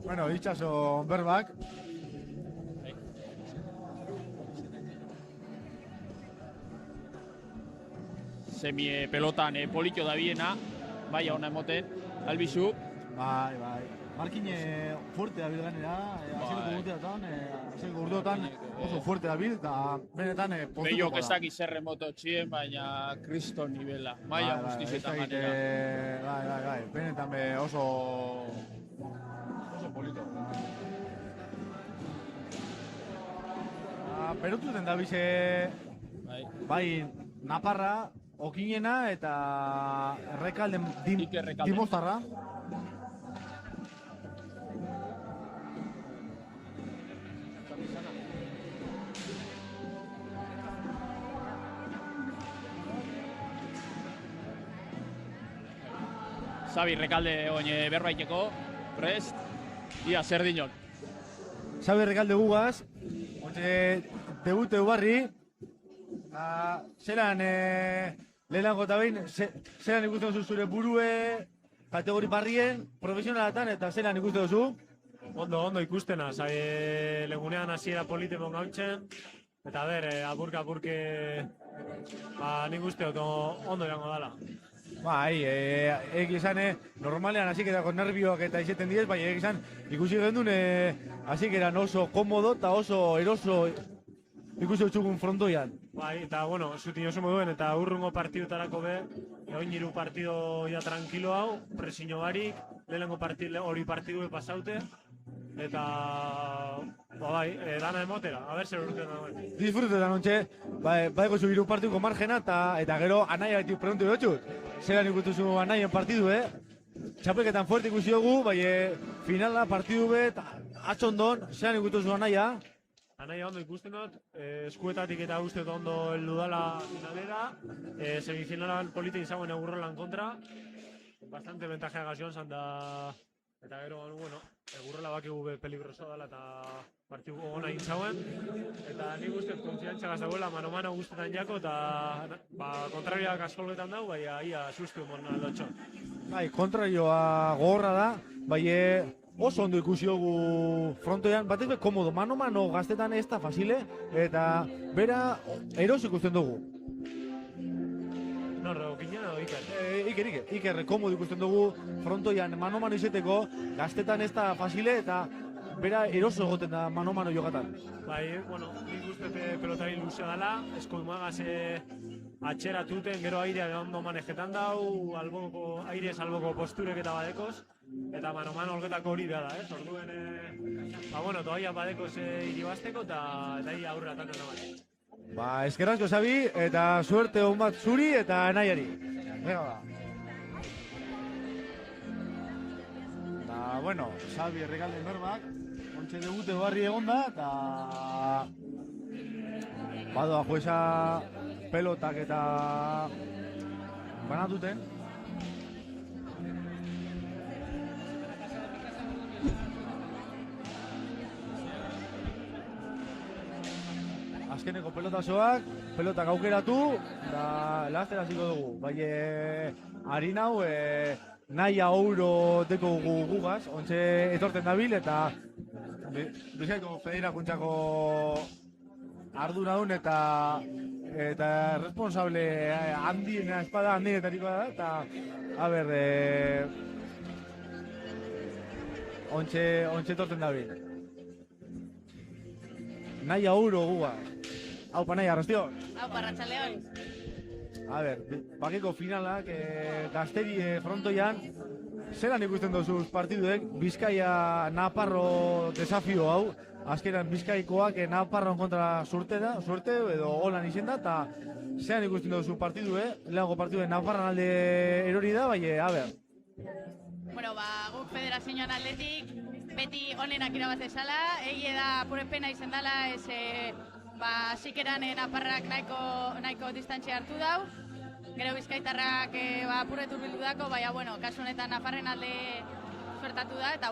Bueno, itxaso berbak. Semie pelotan politxo da biena, bai hona emoten, albizu. Bai. Markine fuerte da bil ganera, azkeneko urteotan oso fuerte da bil, eta benetan postuko da. Beiok ez dakiz zer remoto txien, baina kriston nivela, maia guztizetan ganera. Bai, benetan oso polito. Perututen da bize, bai, Naparra, Okinena eta Rekalde Iker Rekalde. Dimozarra. Xabi Rekalde oin berbaiteko, prest, ia zer dinot. Xabi Rekalde gugaz, debute ubarri, zelan lehenako eta behin, zelan ikusten duzu zure burue, kategori barrien, profesionalatan eta zelan ikusten duzu? Ondo ikustena, legunean hasiera politemon gautzen, eta apurke, nik uste ondo irango dala. Bai, egizan normalean hasiketako nervioak eta izeten diez, bai egizan ikusi gendun hasikeran oso komodo eta oso eroso ikusi utxugun frontoian. Bai, eta zuti oso moduen eta urrungo partidutarako oin 3 partido ja tranquilo hau, presiño barik, lehenengo hori partidu pasaute, eta bai, dana emotera, a ber zer urten dagoen. Disfrutetan ontxe, baiko zu 3 partiduko margena eta gero anaia beti preguntu dutxut. Zeran ikustu zu anaien partidu, Txapelketan fuerte ikusi dugu, bai finala partidu atxondon, zeran ikustu zu anaia? Anaia ondo ikusten dut, eskuetatik eta uste dut ondo heldu dala finalera, semifinalan polita izangoen Egurrolan kontra, bastante ventajea gazion zan da, eta gero, Egurrola bakigu peligroso dala eta partidu gona intzauen, eta nik uste konfiantza gazagoela mano-mano guztetan jako, eta kontrarioak askolgetan dau, bai ia sustu mon aldotxo. Bai, kontrarioa gogorra da, bai oso ondo ikusi dugu frontoian, batez be komodo, mano-mano gaztetan ez da fasile, eta bera eros ikusten dugu. Norra, okinena o Iker? Iker, komodo ikusten dugu frontoian mano-mano izeteko, gaztetan ez da fasile, eta bera eroso egoten da mano-mano jogatan. Bai, nik uste pelotari luzea dela, eskodumagaz atxeratuten, gero airea ondo manejetan dau, airez alboko posturek eta badekoz, eta mano-mano olgetako hori da, Orduen, toaia badekoz iribazteko eta aurrera tanto nabat. Eskerrazko Xabi, eta suerte hon bat zuri eta naiari. Venga, Xabi Rekalde berbak, ontxe debute barri egonda, eta badoa jueza pelotak eta banatuten. Azkeneko pelotak aukeratu, da laster hasiko dugu. Bai, harin hau, naia euro deko gugaz, ontxe etorten dabil, eta Bizkaiko Federakuntzako arduradun eta responsable espada handienetariko da, eta ontxe etorten dabil. Naia euro gugaz. Haupa nahi, arrastion. Haupa, Arratxaleon. Bakiko finalak gazteri frontoian, zelan ikusten duzuz partiduek Bizkaia Naparro desafio hau, azkenan Bizkaikoak Naparron kontra suerte edo holan izen da, eta zelan ikusten duzu partidu, lehango partidu Naparran alde erori da, bai, Guk federazioan atletik, beti honenak irabazezala, egie da pure pena izen dela, zikeran Naparrak nahiko distantzia hartu dau, gero Bizkaitarrak purretu bildu dako, kasu honetan Naparren alde suertatu da, eta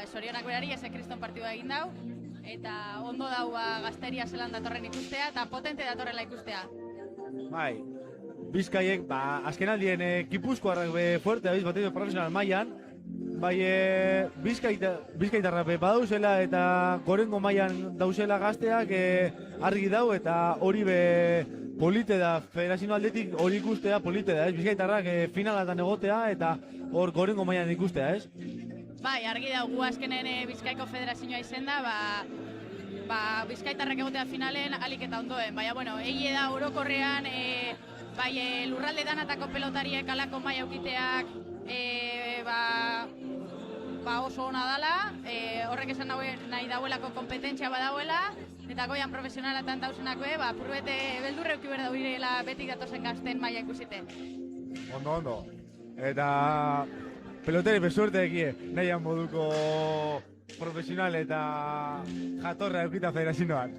zorionak berari kriston partidua egin dau, eta ondo dau gazteria zelan datorren ikustea, eta potente datorrela ikustea. Bai, Bizkaiek, azkenaldien Gipuzkoarrak fuerte abiz batez profesional mailan, bai Bizkaitarrak badauzela eta gorengo mailan dauzela gazteak argi dau, eta hori polite da, federazio aldetik hori ikustea polite da, Bizkaitarrak finalatan egotea eta hor gorengo mailan ikustea, ez? Bai, argi da, gu azkenen Bizkaiko federazioa izen da, Bizkaitarrak egotea finalen alik eta ondoen, egie da orokorrean, lurralde danatako pelotariek alako maia aukiteak, ba oso ona dala, horrek esan nahi dauelako kompetentzia badauela, eta goian profesionalatan dauzenak be, ba, purbete beldurre euki behar dauirela betik datozen gazten maila ikusite. Ondo. Eta pelotari besuerte ekie, nahian moduko profesional eta jatorra eukita federazioak.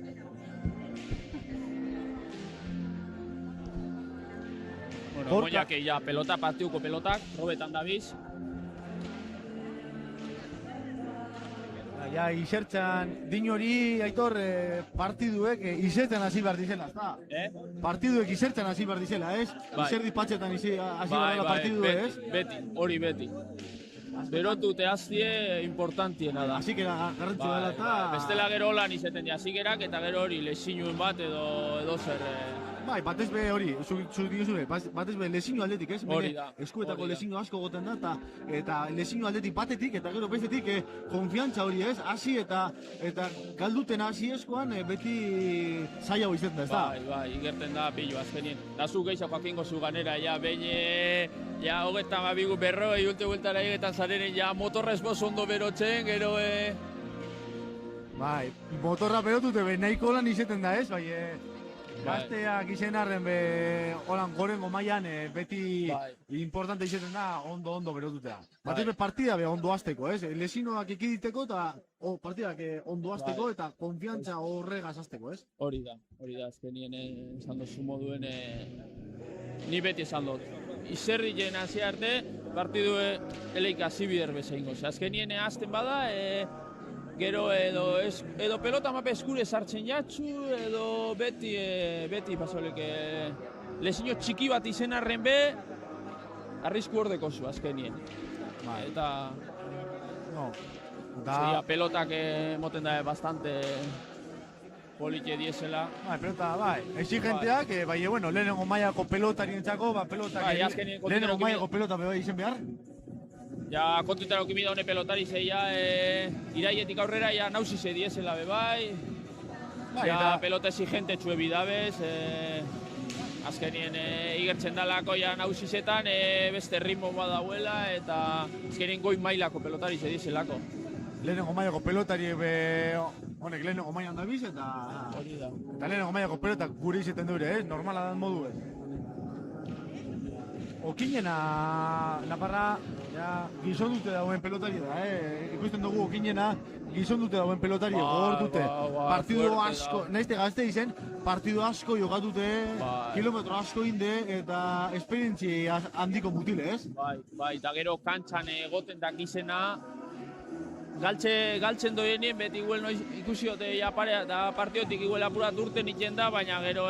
Bueno, moiak ja pelota, partiuko pelotak, robetan dabiz. Ja, isertzan, din hori, Aitor, partiduek isertzen hasi behar dizela, ezta? Partiduek isertzen hasi behar dizela, ez? Iserdi patxetan hasi behar dela partiduek, ez? Beti, hori beti. Berotu te hastie importantiena da. Hasikera garrantzua dela eta... Bestela gero holan izeten di hasikerak eta gero hori lesinuen bat edo zer... Bai, batez be hori, zure, batez be lesinu aldetik, ez? Hori da. Eskuetako lesinu asko goten da, eta lesinu aldetik batetik, eta gero bestetik konfiantza hori, ez? Hasi eta galduten hasi eskoan beti zaila hau izaten da, ez da? Bai, igerten da pillo azkenien. Da zu gehiago jakingo zu ganera, ja, behin, ja, hogetan babigu berroi, ulte bueltara egetan zarenen, ja, motorra esboz ondo berotzen, gero, Bai, motorra berotute, nahiko lan izaten da, ez? Bai, gazteak izen arren holan gorengo mailan beti importante izaten da ondo berotutea. Batez be partida ondo hasteko, ez? Lesinoak ekiditeko eta partidak ondo hasteko eta konfiantza horregaz hasteko, ez? Hori da, azkenien esan dozu moduen ni beti esan dut. Izerrien hasi arte, partidu eleik hasi bider bezaingo. Azkenien hasten bada, gero edo pelota mape eskure sartzen jatzu, edo beti pasolek lesino txiki bat izen arren be, arrisku hor dekozu azkenien. Eta... pelotak moten da bastante politxe diesela. Pelota, exigenteak, bueno, lehenengo mailako pelotarientzako, lehenengo mailako pelota izen behar? Ja, kontuetara okimida hone pelotari zeia, iraietik aurrera, ja, nauzize diesela bebai. Ja, pelota exigente txue bidabez, azkenien igertzen dalako ja nauzizetan, beste ritmo bat dauela, eta azkenien goi mailako pelotari ze dieselako. Lehenengo mailako pelotari honek lehenengo mailan dabiz, eta lehenengo mailako pelotak gure izaten dure, normala dan modu, Okinena, Naparra, gizon dute dauen pelotari da, ikusten dugu Okinena, gizon dute dauen pelotari, gogor dute. Partidu asko, nahizte gazte izen, partidu asko jogatute, kilometro asko inde, eta esperientzi handiko mutile, ez? Bai, eta gero kantxan egoten dakizena, galtzen doenien, beti igual ikusiote da partiotik igual apurat urten iten da, baina gero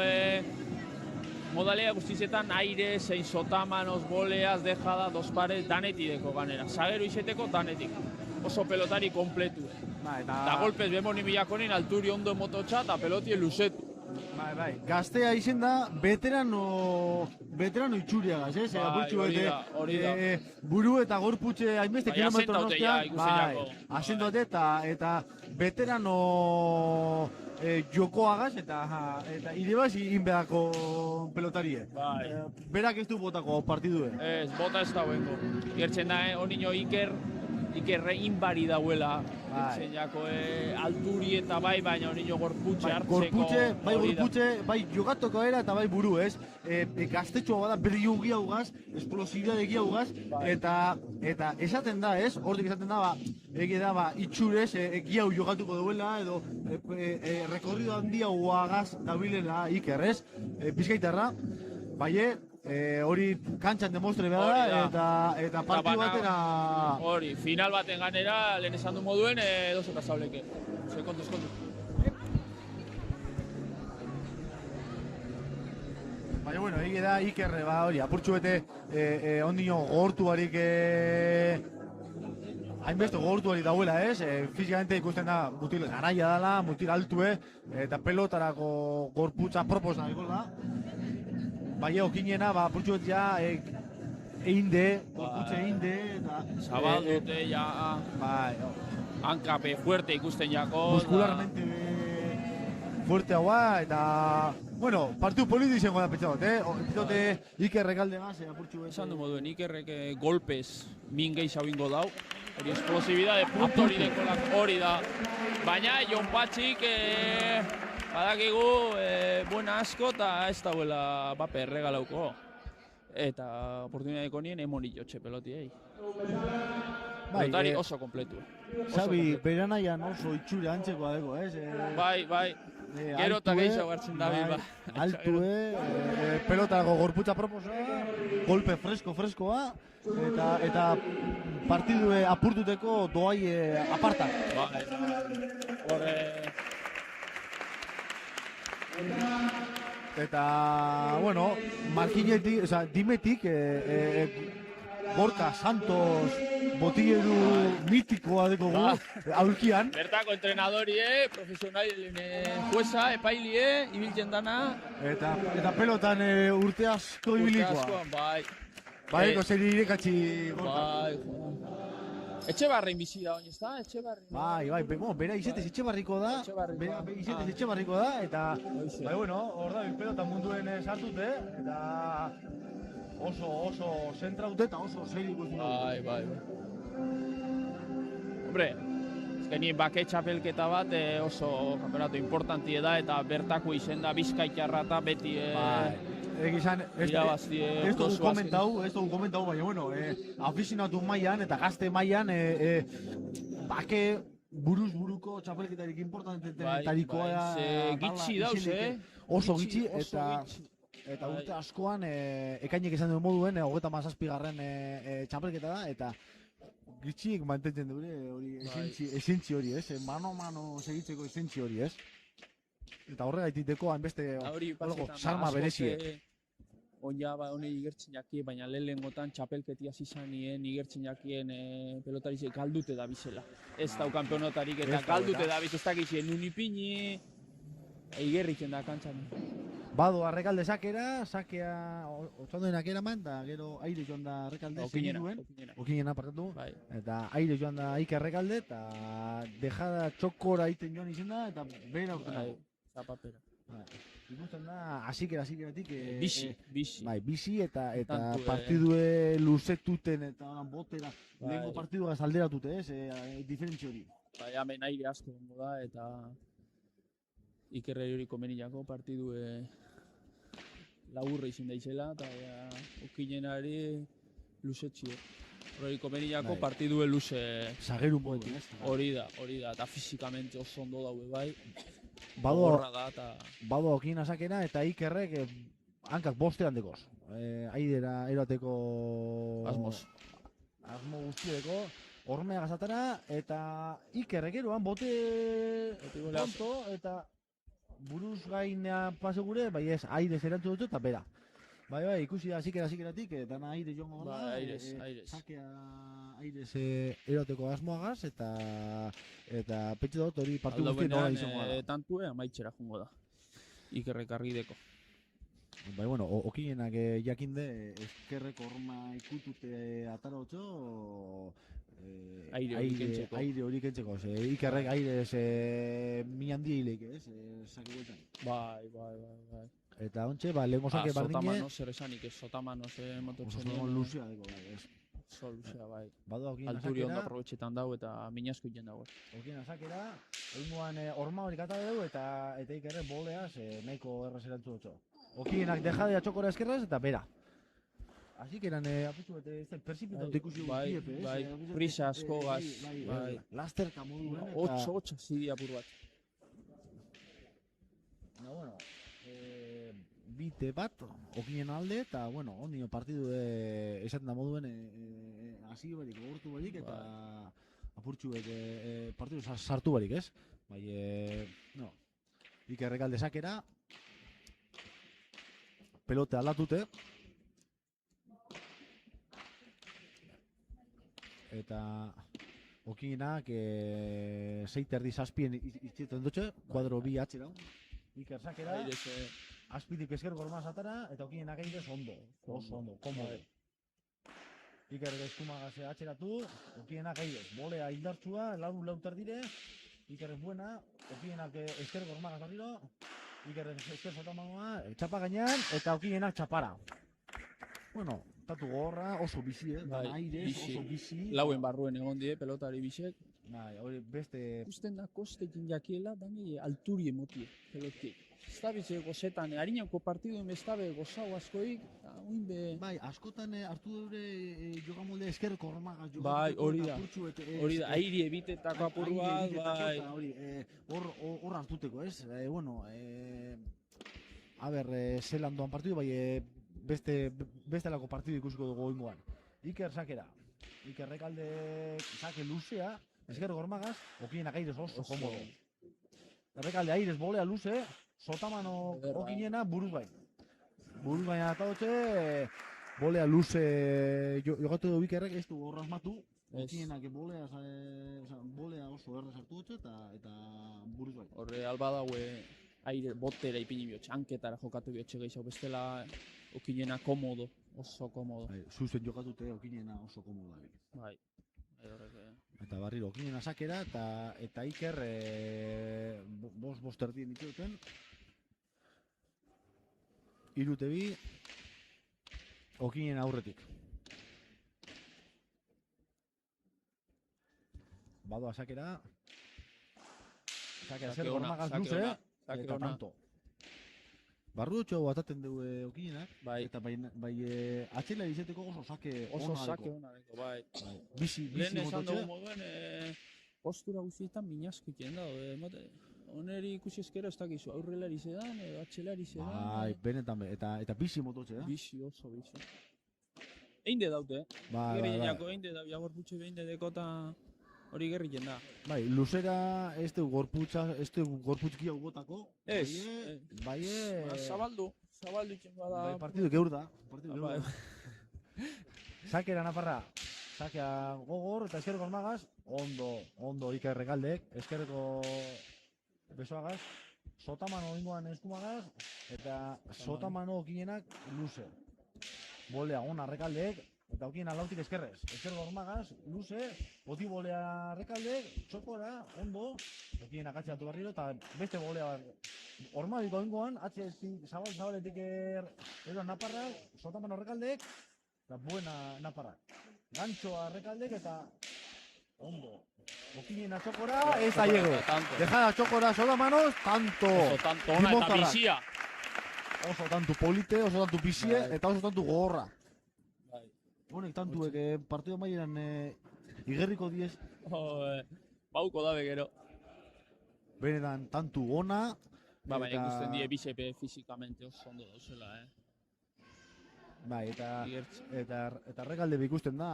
modalea guztizetan aire, zein sotamanos, boleaz, dejada, dos pares, danetik deko ganera. Zagero izeteko danetik. Oso pelotari kompletu. Da golpez bemoni bilakonin alturi ondo mototxa eta peloti luzetu. Bai. Gaztea izen da veterano itxuriagaz, ez? Hori da. Buru eta gorputxe hainbeste kilometro nostean. Asendoate eta veterano jokoagaz eta irebaz inbedako pelotarie. Berak ez du botako partidue. Ez, bota ez dauengo. Gertzen da, onino Ikerre inbari dauela. Gertzen jako alturi eta baina onino gorputxe hartzeko. Gorputxe, bai jogatoko era eta bai buru, ez? Gaztetxoa bada berri ugia ugaz, esplosibidade egia ugaz, eta esaten da, ez? Hortik esaten da, itxurez, egia hau jogatuko duela, edo rekorrido handia uagaz dabilela Iker, ez? Bizkaitarra, bai, hori kantxan demostre behar da, eta partidu batera... Hori, final baten ganera, lehen esan du moduen, edo zeta zauleke. Kontuz. Baina, bueno, egi da Iker, hori, apurtxu bete, ondino gogortu barik, hainbeste gogortu barik dauela, ez? Fizikamente ikusten da, mutil garaia dela, mutil altue, eta pelotarako gorputza proposa da. Bai, Okinena, apurtxu bete ja, gorputze einde, eta... Zabaldute, ja... Bai, hankape fuerte ikusten jako... Muskularmente fuerte haua, eta, bueno, partidu politi izango da pentsatot, pentsatot Iker Rekaldegaz, apurtxu Esan du moduen, Ikerrek golpez min gehiago ingo dau. Hori esplosibidade puntu hori dekolak hori da. Baina Jon Patxik badakigu buena asko eta ez dauela paper regalauko. Eta oportunidadeko nien emoni jotxe pelotiei. Pelotari oso kompletu. Xabi, beranaian oso itxure antzekoa dago, ez? Bai. Gero eta gehiago gartzen dabil, bai. Altue, pelotako gorputza proposa, golpe freskoa, eta partidue apurtuteko doai apartak. Bai. Horre... Eta, bueno, Markinetik, oza, Dimetik, Gorka Santos botilleru mitikoa dekogu, aurkian. Bertako entrenadorie, profesionalen jueza, epailie, ibiltzen dana. Eta pelotan urte asko ibilikoa. Urte askoan, bai. Baiko zer irekatzi Gorka. Bai, Etxebarrin bizi da, oin ez da? Etxebarrin. Bai, bera izetez Etxebarriko da, eta, bai, bueno, hor da, pelota munduen sartute, eta oso zentraute eta oso zeiliko ez Bai. Hombre, ezkenien bake txapelketa bat oso kampeonato importantie da, eta bertako izen da Bizkaitarra eta beti ez dugu komentau, baina, bueno, afizionatu mailan eta gazte mailan bake buruz-buruko txapelketarik importantetarikoa da. Gitxi dauz, Oso gitxi, eta urte askoan ekainek esan duen moduen, 37. Txapelketa da, eta gitxiek mantentzen dure hori esentzi hori, ez? Mano segitzeko esentzi hori, ez? Eta horregaititeko hainbeste salma berezi. Oina honei igertzen jakie, baina lehengotan txapelketi hasi zanien igertzen jakien pelotarize galdute da bizela. Ez dau kanpeonotarik eta galdute da biz, ez dakizien unipini, igerritzen da kantzan. Bado Arrekalde sakea otxandoenak eraman, eta gero aire joan da Arrekalde Okinena parkatu, eta aire joan da Iker Arrekalde, eta dejada txokora iten joan izena, eta bera urten Zapapera. Ikusten da, hasikeratik bizi eta partidue luzetuten eta botera lehenko partidua alderatute, diferentzi hori. Bai, hemen aire asko gongo da, eta Ikerreri hori komeniako partidue laburra izin daizela, eta Okinenari luzetxio. Hori komeniako partidue luze... Zagerun boetik, ez? Hori da, eta fizikamente oso ondo daue bai. Bado Okina sakena eta Ikerrek hankak bostean dekoz. Aidera eroateko... Asmo guztieko. Hormea gazatara eta Ikerrek eroan bote tonto eta buruz gaina pase gure, bai ez, aire zerantzu dut eta bera. Bai, ikusi da zikeratik, dana aire joango da. Aires. Sakea aires eroteko asmoagaz, eta petxe dut hori partu guztien nola izango da. Tantue amaitxera jungo da. Ikerrek argideko. Bai, bueno, Okinenak jakinde, eskerreko horma ikutute atara otxo, aire hori kentzeko. Ikerrek aire min handi hileik, ez? Saki bueltan. Bai. Eta ontxe, lehenko sake bardine... Sotamano zer esanik ez, sotamano motortxenien. Oso luzea deko, bai, ez. Oso luzea, bai. Okina alturi ondo aprobetxetan dago eta minasko iten dago. Okina sakera, egungoan horma hori kata dugu eta Ikerrek boleaz nahiko erraz erantzu dutxo. Okinak dejadea txokora eskerraz eta bera. Asik eran aputu bete persipitatu ikusi guztiepe, ez? Bai, prisa asko gaz. Lasterka modu. 8 zidi apur bat. Bueno, bite bat, Okinen alde, eta, bueno, ondio partidu esaten da moduen hasi barik, gortu barik, eta apurtxu partidu sartu barik, ez? Bai, no, Iker Rekalde sakera, pelote alatute, eta Okinenak 6 erdi zazpien iztietan dutxe, kuadro bi atxera, Iker sakera, azpitik eskerko ormaz atara, eta Okinenak egitez ondo, oso ondo, komode. Iker eskuma gaze atxeratu, Okinenak egitez, bolea indartsua, laur dire, Iker es buena, Okienak esker gormagaz barriro, Iker esker sotamanoa, txapa gainean, eta Okienak txapara. Bueno, tatu gorra, oso bizi, dan airez, oso bizi. Lauen barruen egon die, pelotari bisek. Bai, hori beste... Ikusten da kostekin jakiela, dani alturi emotie, pelotik. Ez da bitze gozetan, harinako partiduen bestabe gozau askoik, eta oinbe... Bai, askotan hartu dure jogamolde esker gormagaz jokatuko. Bai, hori da, airi ebitetako apur bat, bai. Hor hartuteko, ez? Bueno, a ber, zelan doan partidu, bai, bestelako partidu ikusiko dugu oingoan. Iker sakera. Iker rekalde sake luzea, esker gormagaz, Okienak aires oso komodo. Rekalde aires bolea luze, sotamano Okienena buruz gain. Buruz gain atadotxe, bolea luze jogatu du Ikerrek, ez du horra asmatu. Okienak bolea oso errez hartu dutxe eta buruz gain. Horre alba daue aire botera ipini biotxe, hanketara jokatu biotxe gehiago bestela Okienena komodo, oso komodo. Zuzen jokatute Okienena oso komodo da. Bai. Eta barriro Okienena sakera eta Iker bost erdien dituten. Irutebi Okienena aurretik. Badoa sakera. Sakera zer gormagaz luze eta tanto. Barrutxo bataten dugu Okienak, eta bai atxela izeteko oso sake ona deko. Bai. Bizi lehen esan mototxe. dugu moduen postura guztietan minazko ikien dago. Oneri ikusi eskero ez dakizu, aurrelari zedan, edo atxelari zedan. Bai, benetan eta bizi mototxe, Bizi, oso bizi. Einde daute, gerri jenako einde da, jagorputxe behinde dekota hori gerri jenda. Bai, luzera ez du gorputzkia ugotako. Ez. Bai, Zabaldu itxen bada. Bai, partidu geur da. Sakera naparra. Sakea gogor eta eskerreko armagaz. Ondo Iker Rekaldek. Eskerreko besoagaz. Sotamano ingoan eskumagaz. Eta sotamano Okienak luze. Bolea ona Rekaldek. Eta Okienak lautik eskerrez. Eskerreko armagaz, luze. Boti bolea Rekaldek. Txokora, ondo. Okienak atxe datu barriro. Eta beste bolea hormadiko ingoan. Atxe zabaletik edo naparrak. Sotamano Rekaldek. Eta buena naparrak. Gantxoa Rekaldek eta ondo. Okinena txokora, ez da llego. Dejada txokora Sotamanos, tanto. Oso tanto ona eta bizia. Oso tanto polite, oso tanto bizie, eta oso tanto gogorra. Honek tantuek partido maieran igerriko diez. Bauko dabe gero. Benetan tantu ona. Baina ikusten die bizepe fizikamente oso ondo dauzela, Bai, eta Rekalde ikusten da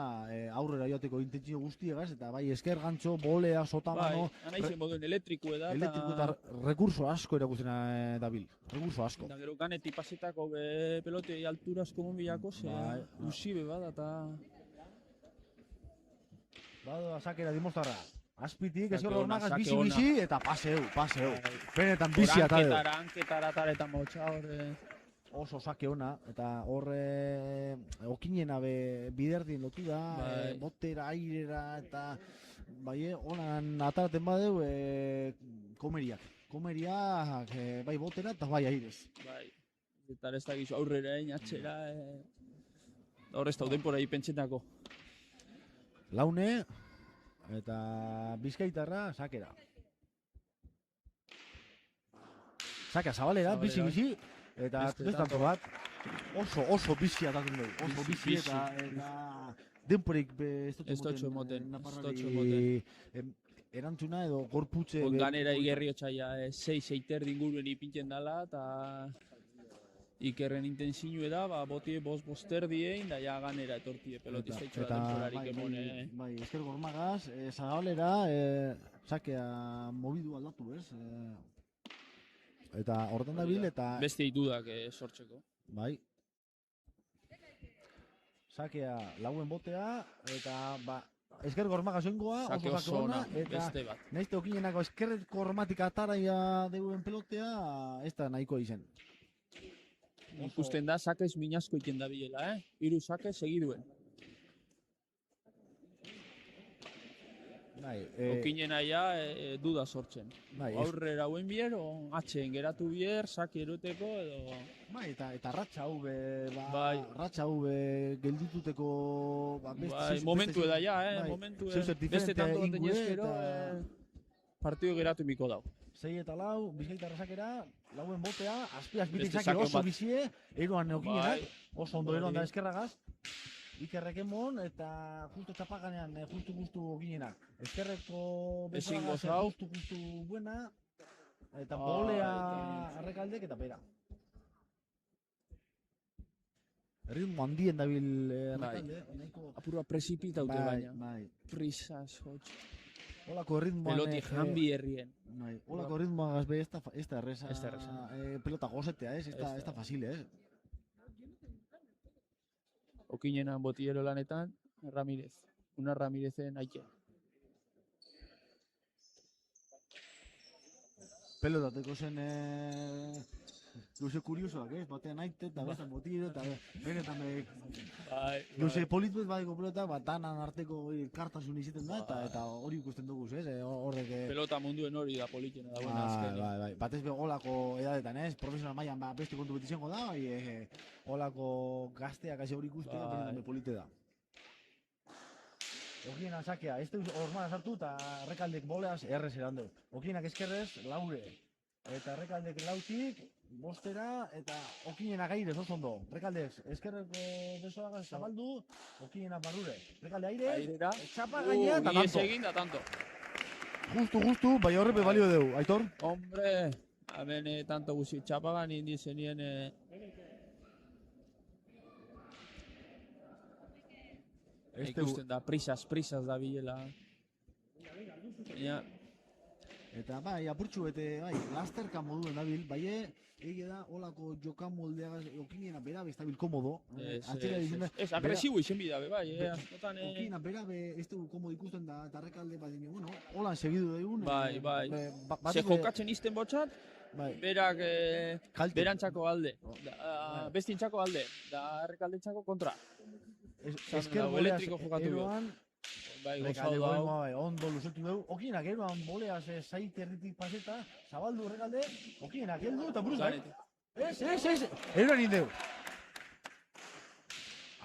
aurrera joateko intentzio guztiegaz, eta bai esker gantxo, bolea, sotamano... Bai, anaizen moduen elektriku eda... Elektriku eta rekurso asko erakusten dabil, rekurso asko. Eta gero ganetik pasetako pelotei altura asko monbiako, usibe bada eta... Badoa sakera dimostarra. Azpitik, esker hormagaz bizi eta paseu. Benetan bizi atadeu. Hanketara eta motxa horre... Oso sake ona, eta horre Okinena biderdien lotu da, botera, airera, eta bai, onan ataraten badeu komeriak. Komeriak bai botera eta bai airez. Bai, eta ez da gizu aurrera atxera, horre ez dauden por ahi pentsetako. Laune, eta Bizkaitarra, sakera. Sakea zabalera, bizi. Eta ez tanto bat, oso bizi atatzen dugu, oso bizi eta denporik ez dutxo emoten erantzuna edo gorputze... Ganera igerri otxaia 6-6 inguruen ipintzen dela eta Ikerren intensinu da, botie bost erdien da ja ganera etortie pelotista itxoa denporarik emone. Bai, esker gormagaz, zagabalera, sakea mobidu aldatu, ez? Eta horretan dabil eta... Beste ditudak sortzeko. Bai. Sakea lauen botea eta esker gormaga soingoa, oso sake ona, eta nahizte Okinenako esker gormatika ataraia deuen pelotea, ez da nahiko izen. Ikusten da, sakez minazko iken da bilela, 3 sake segiduen. Bai, Okinena ja duda sortzen. Bai, Aurrera hauen bier, atxeen geratu bier, saki eroteko edo... Bai, eta ratxa hau Bai. ratxa hau geldituteko Bai, momentu eda ja, momentu beste tanto baten eskero, partido geratu miko dau. 6 eta 4, Bizkaita Arrasakera, lauen botea, azpitik Beste sake sake oso bat. bizie, eroan okinenak, Bai. oso ondo eroan da Hori. eskerragaz. Ikerrek emon, eta justo txapaganean, justu okinenak. Eskerreko Ezingo bezagaz, zau. justu buena, eta Bai, bolea eta- arrekaldek eta bera. Erritmo handien dabil arrekalde, nahiko... Apurua presipitaute baina. Bai, Prisas, hotx. Olako ritmoan... Peloti janbi herrien. Bai, olako ritmoa gazbe ez da erreza. Ez da erreza. Pelota gozetea, ez da fácil, ez. Okinenan botillero lanetan, Ramirez. Una Ramirezen aike. Pelotateko zen... Gauze kuriosoak, ez? Batean aite eta bestan botillero eta benetan Bai, gauze politbet badeko pelota, danan arteko kartasun izaten da eta hori ikusten dugu, ez? Horrek... Pelota munduen hori da politena da buena azkenean. Bai. Batez be golako edadetan, ez? Profesional mailan beste kontu beti izango da, golako gazteak hasi hori ikustea, benetan polite da. Okienak sakea, ez dut hormana sartu eta Errekaldek boleaz errez erandu. Okienak eskerrez, laure. Eta Errekaldek lautik, bostera, eta Okinenak airez oso ondo. Errekaldek eskerreko besoagaz zabaldu, Okinenak barrure. Errekalde aire, Airera. txapa gainea eta Ies tanto. egin da tanto. Justu, bai horrepe balio deu, Aitor? Hombre, hemen tanto guzi txapagan indizenien... Ikusten da, prisas da bilela. Baina, Eta bai, apurtxu bete, bai, lasterka moduen dabil, bai, egia da, holako jokan moldeagaz, Okinena bera bestabil komodo. Atxera dizen da. ez, agresibo izen bidabe, bai, askotan... Okina bera ez du komodo ikusten da, eta Errekalde bat dine, bueno, holan segidu daigun. Bai. Se jokatzen izten botxat, berak berantzako alde, bestintzako alde, da Errekaldentzako kontra. Esker Hau, boleaz elektriko jokatu du. eroan, Bai, Errekalde gozau goimoa, dau. bai, ondo luzetu dugu. Okinak eroan boleaz zaite erritik paseta, zabaldu Errekalde, Okinak heldu eta buruz, bai. Ez, eroan indeu.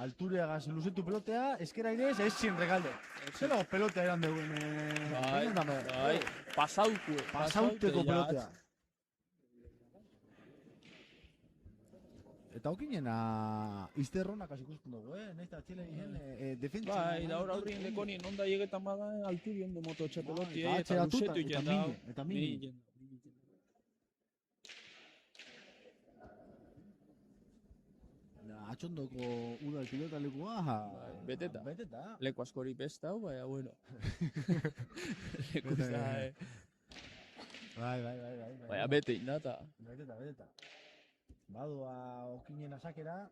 Altureagaz luzetu pelotea, eskera irez, ez zin Errekalde. Zelo pelotea eran dugu. Bai, Pasauteko pelotea. Eta Okinena izterronak hasi ikusten dugu, nahiz eta atxela dizen defentsa. Bai, da hor aurrien dekonien onda llegetan bada alturi ondo moto txapeloti, Bai, eta luzetu eta jen da. mine, eta mine. Atxondoko udal pilota lekua, Beteta. Beteta. Leku askori pesta hau, baina, bueno. Leku da, Bai. Baina, bete indata. Beteta. Badoa Okinena sakera.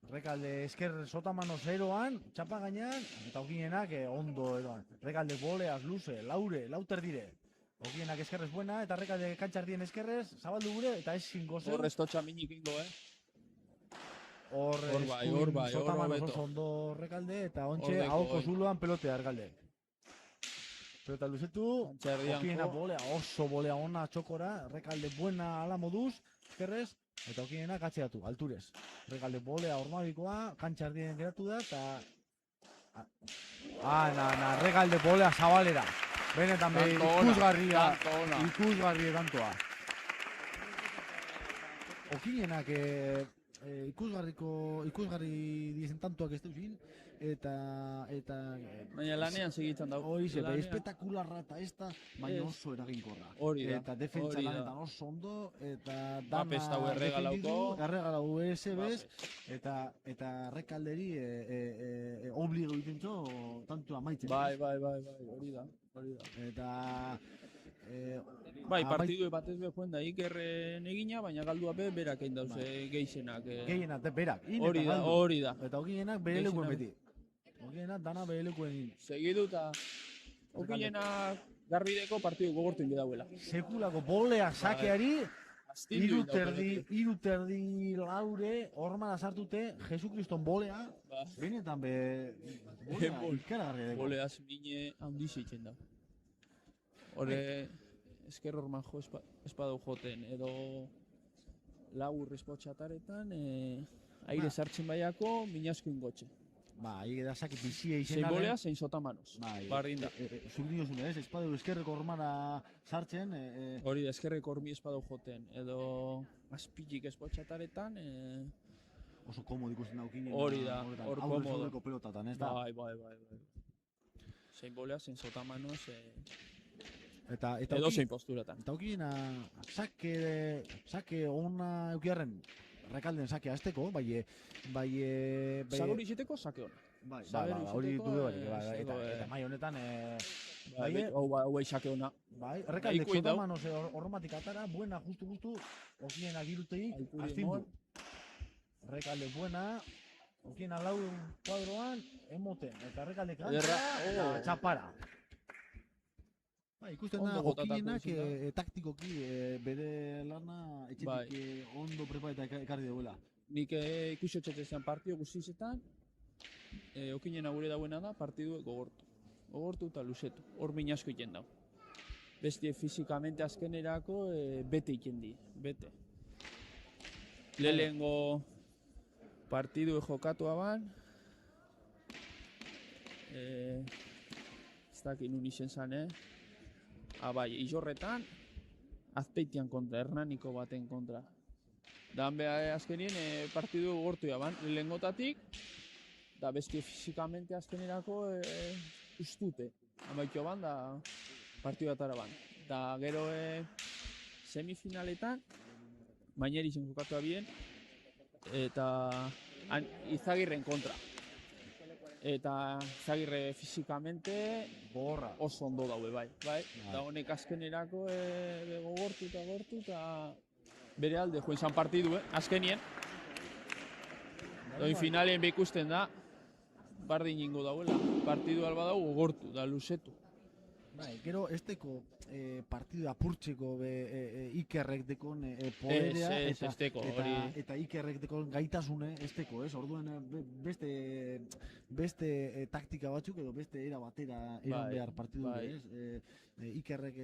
Errekalde esker sotamano zeroan, txapa gainean, eta Okinenak ondo eroan. Errekalde boleaz luze, lauter dire. Okinenak eskerrez buena, eta Errekalde kantxardien eskerrez, zabaldu gure, eta ez zingo zen. Hor estotxa minik ingo, Hor bai, sotamano beto. oso ondo Errekalde, eta ontxe Hor ahoko deko, zuloan pelotea Errekalde. Pelota luzetu, Kantxardianko. Okinena bolea, oso bolea ona txokora, Errekalde buena ala moduz, eskerrez, eta Okinena atxeatu, alturez. Errekalde bolea ormabikoa, kantxardien geratu da, eta... Errekalde bolea zabalera. Benetan be, ikusgarria tantoa. Okinenak ikusgarri dizen tantoak ez duzin, eta... Baina lanean segitzen dago. Hori ze, espetakularra eta ez da, baina oso eraginkorra. Hori da. Eta defentsa lanetan oso ondo, eta dana Bapes hau erregalauko. Erregalau USB-ez, eta Errekalderi obligo egiten zo, tanto amaitzen. Bai, hori da. Eta... Bai, partidu batez be joen da Ikerren egina, baina galdua be berak egin dauze gehienak. Gehienak, berak. Hori da. Eta Okinenak bere lekuen beti. Okinenak dana bere lekuen. Segidu eta Okinenak garbideko partidu gogortu inge dauela. Sekulako bolea sakeari, Astindu egin dau Hiru terdi laure, hormana sartute, Jesukriston bolea, Ba. benetan bolea Bol. ikaragarria deko. Boleaz mine handi zitzen da. Hore, esker horman jo espadau joten, edo lagur espotxataretan, aire sartzen baiako, minasko ingotxe. Bai, da saki bizia Zein izena. bolea, zein sotamanos. Bai, Bardin da. zuk diozun ez, espadeu eskerreko hormana sartzen, Hori da, eskerreko hormi espadau joten, edo azpilik espotxataretan, oso komodo ikusten daukinen. Hori da, hor komodo. Aurrezodeko pelotatan, ez da? bai. Zein bolea, zein sotamanos, Eta edo zein posturatan. Eta okina, sake ona eukiarren, rekalden sakea azteko, bai... Zabor iziteko, sake hona. Bai, Zabor hori iziteko, du hori, edo, eta mai honetan, Bai, hau sake hona. bai, rekaldek Ikuin dau. sotamanos horromatik atara, buena, justu, okien agirutegi, Ikuin astindu. mon. Rekalde buena, okien alau kuadroan, emoten, eta rekaldek Ederra, eta txapara. Bai, ikusten da, Ondo botatako okienak izan taktikoki bere lana etxetik ondo prepareta ekarri duela. Nik ikusi otxetezen partio guztizetan, okinen agure dauena da, partidu gogortu. Gogortu eta luzetu, hor min asko iten dau. Bestie fizikamente azkenerako bete iten di, bete. Lehengo partidu jokatu aban, ez dakit nun izen zan, bai, izorretan, Azpeitian kontra, Hernaniko baten kontra. Dan beha azkenien partidu gortu jaban, lehengotatik, da bestie fizikamente azkenerako ustute. Amaitu ban, da partidu atara ban. Da gero semifinaletan, Mañeri zen jokatu abien, eta Izagirren kontra. Eta Izagirre fizikamente Borra. oso ondo daue, bai. Da honek azkenerako gogortu eta bere alde joen zan partidu, azkenien. Doin finalien ikusten da, bardin ingo dauela. Partidu alba dago gogortu, da luzetu. Bai, gero esteko partidu apurtzeko Ikerrek dekon poderea eta Ikerrek dekon gaitasune esteko, ez? Orduen beste taktika batzuk edo beste era batera eran behar partidu, ez? Ikerrek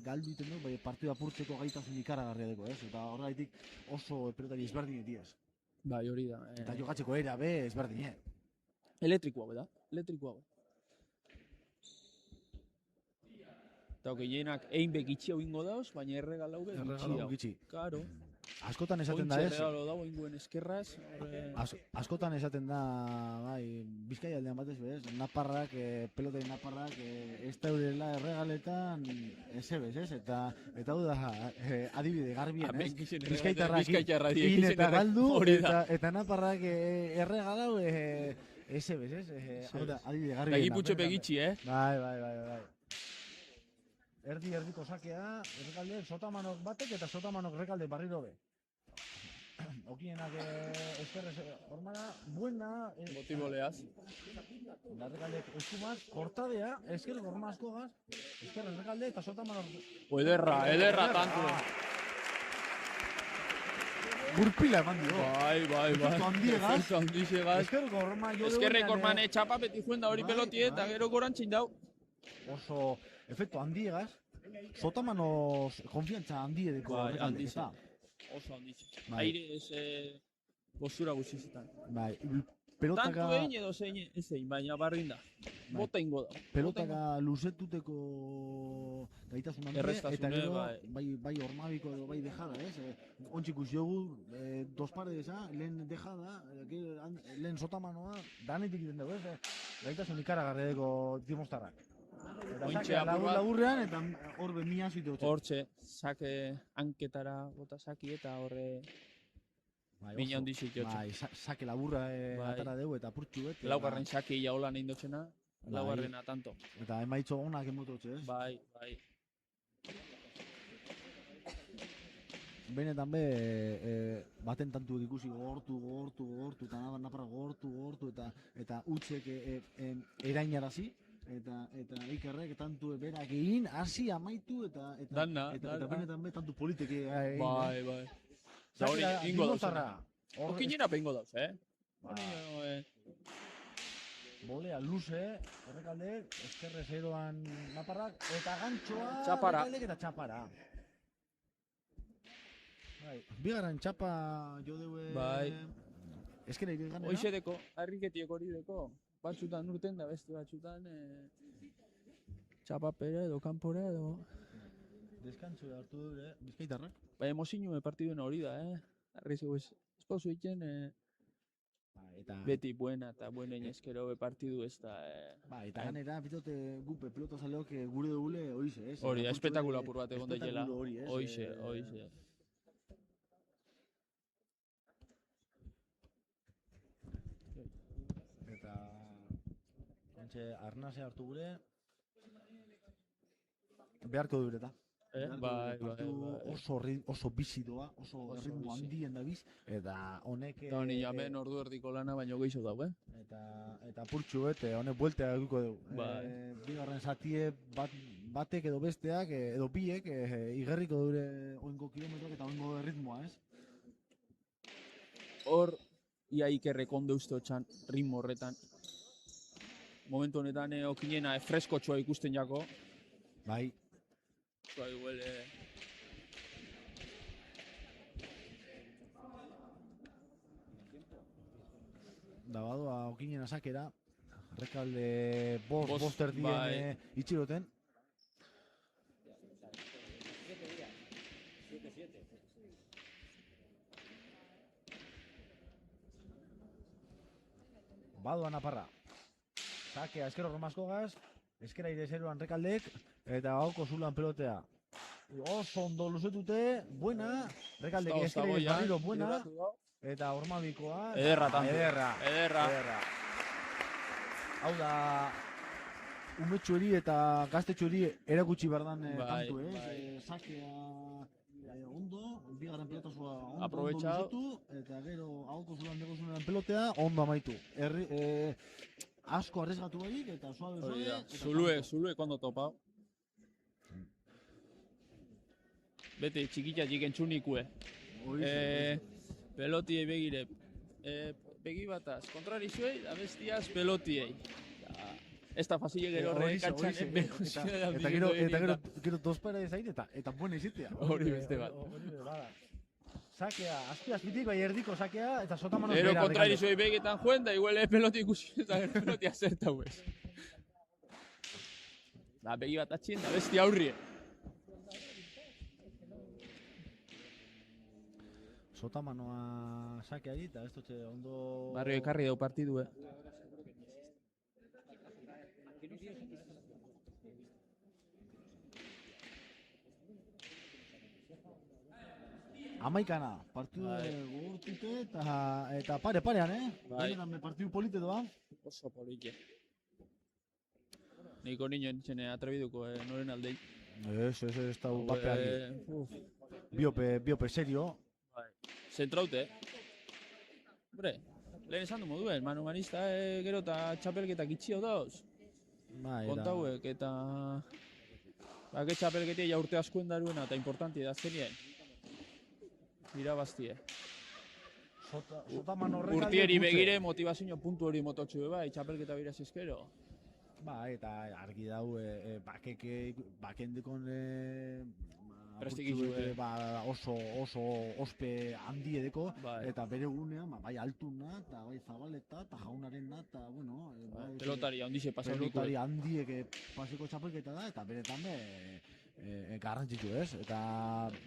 galdu iten du, bai, partidu apurtzeko gaitasun ikaragarria deko, ez? Eta horregatik oso pelotari ezberdin etiaz. Bai, hori da. Eta jokatzeko era be ezberdin, Elektrikoa da, elektrikoa. Eta gehienak egin begitxi hau ingo dauz, baina erregalau be gitxi. Karo. Askotan esaten da ez. Erregalo dago inguen eskerraz. Askotan esaten da, bai, Bizkaia aldean batez bez, naparrak, pelotari naparrak, ez daudela erregaletan ezebez, ez? Eta hau da, adibide garbien, ez? Bizkaitarrak in eta galdu, eta naparrak erregalau ezebez, ez? Hau da, adibide garbien. Begiputxo begitxi, Bai. Erdiko sakea, errekalde, sotamanok batek eta sotamanok rekalde barriro be. Okienak eskerrez hormana, buena... Motiboleaz. Rekalde eskumaz, kortadea, eskerrez hormazko gaz, eskerrez rekalde eta sotamanok... Ederra tanto. Gurpila eman dio. Bai. Efektu handiegaz. Eskerreko horma jo... Eskerreko horman txapa beti juen da hori pelotie eta gero gorantxin dau. Oso efektu handiegaz, sotamanos konfiantza handiedeko rekalde. Oso handiz. Aire ez postura guztietan. Bai, pelotaka... Tanto egin edo zein, baina barrin da. Bota ingo da. Pelotaka luzetuteko gaitasun handia, eta gero bai hormabiko edo bai dejada, ez? Ontzik usiogu, dos paredes, lehen dejada, lehen sotamanoa, danetik iten dugu, ez? Gaitasun ikaragarredeko dimostarrak. Eta sakea laburrean, eta horbe mia zuite hotxe. Hortxe, sake hanketara bota saki eta horre mina handi zuite hotxe. Bai, sake laburra atara dugu eta purtsu bet. Laugarren saki jaula nahi dutxena, laugarrena tanto. Eta emaitzo onak emotu hotxe, ez? Bai. Benetan be, baten tantu ikusi gogortu, eta naparra gogortu, eta utzek erainarazi, eta Ikerrek tantu berak egin, hasi amaitu eta benetan be tantu politeke egin. Bai. Da hori ingo dauz. Okinena pengo dauz, Bolea luze, Errekaldek, eskerre zeroan Naparrak, eta gantxoa, Txapara. Errekaldek eta Txapara. Bai, bigarren txapa jo deue... Bai. Eskera iri ganera. Hoixedeko, harriketiek hori deko, batzutan urten da beste batzutan txapapera edo kanpora edo... Deskantzu hartu dure, Bizkaitarrak. Bai, emozinue partiduen hori da, Arri zeu ez pauzu egiten beti buena eta buenen eskero partidu ez da... Eta ganera, pitote gupe pelota zaleok gure dugule hoize, ez? Hori, espektakulo apur bat egon daitela. Hoize. Eta... Hantxe, arnase hartu gure... Beharko dure eta. Bai. Oso bizi doa, oso ritmo handien da biz, eta honek... Eta honi jamen ordu erdiko lana baino gehiago dau, Eta purtsu, honek bueltea eduko dugu. Bigarren zatie batek edo besteak, edo biek, igerriko dure oingo kilometroak eta oingo ritmoa, ez? Hor, ia Ikerrek ondo uste txan ritmo horretan. Momentu honetan okinena freskotxoa ikusten jako. Bai. Bai, huele... Da badoa okinen azakera, Errekalde bost erdien itxiroten. Badoa Naparra. Sakea eskero Romaskogaz, eskera ire zeruan Errekaldek, eta gauko zulan pelotea. Oso ondo luzetute, buena, Errekaldek eskera ire barriro buena, eta Ormabikoa... Ederra. Hau da, umetxueri eta gaztetxueri erakutsi berdan tantu, Sakea ondo, bigarren pelotazua ondo luzetu, eta gero hauko zulan dego zunean pelotea, ondo amaitu. Asko arriesgatu barik, eta suave. Zulue kondo topau. Bete, txikitxatxik entzunnikue. Pelotiei begire. Begi bataz, kontrarizuei, da bestiaz pelotiei. Ez da fazile gero rekatxan eta gero dospara ezain eta buena izitea. Hori beste bat. Sakea, azpitik bai erdiko sakea eta sotamanos bera. Ero kontrarizuei begetan joen da, igual peloti ikusi eta gero pelotia zerta huez. Da, begi bat atxien da besti aurrie. Sotamanoa sakeari eta ez dutxe ondo... Barrio ekarri dau partidu, Amaikana, partidu gogortute eta pare-parean, Benetan partidu polite doa. Oso polite. Niko niño entzene atrebiduko noren aldei. Ez da bapeak. Biope serio. Zentraute, Hombre, lehen esan du moduen, manumanista gero eta txapelketak itxio dauz. Kontauek eta... Bake txapelketia ja urte askoen daruena eta importanti da azkenien. Irabaztie. Urtieri begire motivazio puntu hori mototxu bai, txapelketa biraz ezkero. Eta argi dau, bakendekon... Prestigizue. Oso ospe handi edeko, eta bere gunean, bai altuna, eta bai zabaleta, eta jaunarena, eta, bueno... Pelotari handize pasau niku. Pelotari handiek paseko txapelketa da, eta beretan garrantzitsu ez, eta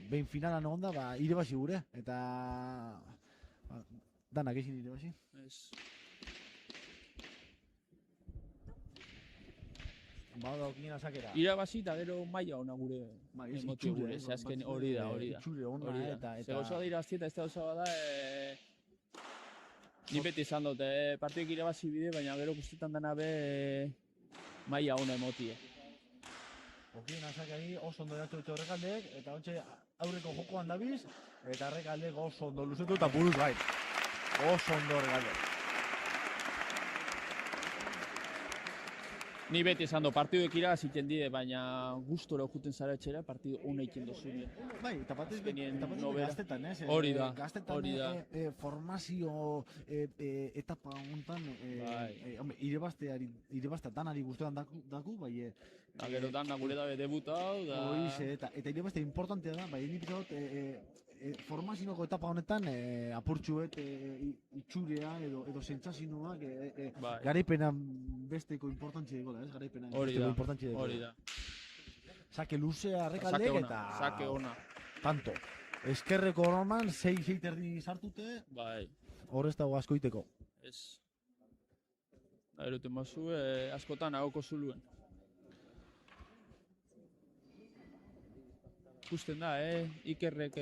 behin finalan egon da, irebazi gure, eta... Danak ezin irebazi. Bada okinen azakera. Irabazi eta gero maila ona gure emotio gure, azken hori da. Itxure ona eta... Zegozoa dira aztieta ez da oso da, ni beti izan dut, partiek irabazi bide, baina gero guztetan dena be maila ona emotie. Okinen azakari oso ondo eratu dute Errekaldek, eta ontsa aurreko jokoan dabiz, eta Errekaldek oso ondo luzetu eta buruz bai. Oso ondo Errekaldek. Ni beti esan do, partiduek irabaz iten die, baina gustora juten zara etxera, partidu hona ikin dozune. Bai, eta batez Azkenien be nobera. gaztetan, ez? Hori da, Gaztetan hori da. formazio etapa hontan, Bai. hombre, irabaztea danari gustuan daku, bai, Da, gero dana gure dabe debutau, da... horixe, eta irabaztea importantea da, bai, nik dut, formazioko etapa honetan apurtxuet itxurea edo sentsazioak Bai. garaipena besteko importantzia dagoela, ez? Garaipena Hori besteko da, importantzia dagoela. hori da. Sake luzea Sake arrekaldek ona, eta... sake ona. Tanto. Eskerreko horman, 6 erdi sartute, Bai, hor ez dago asko iteko. ez. Da, eruten bazu, askotan agoko zuluen. Ikusten da, Ikerrek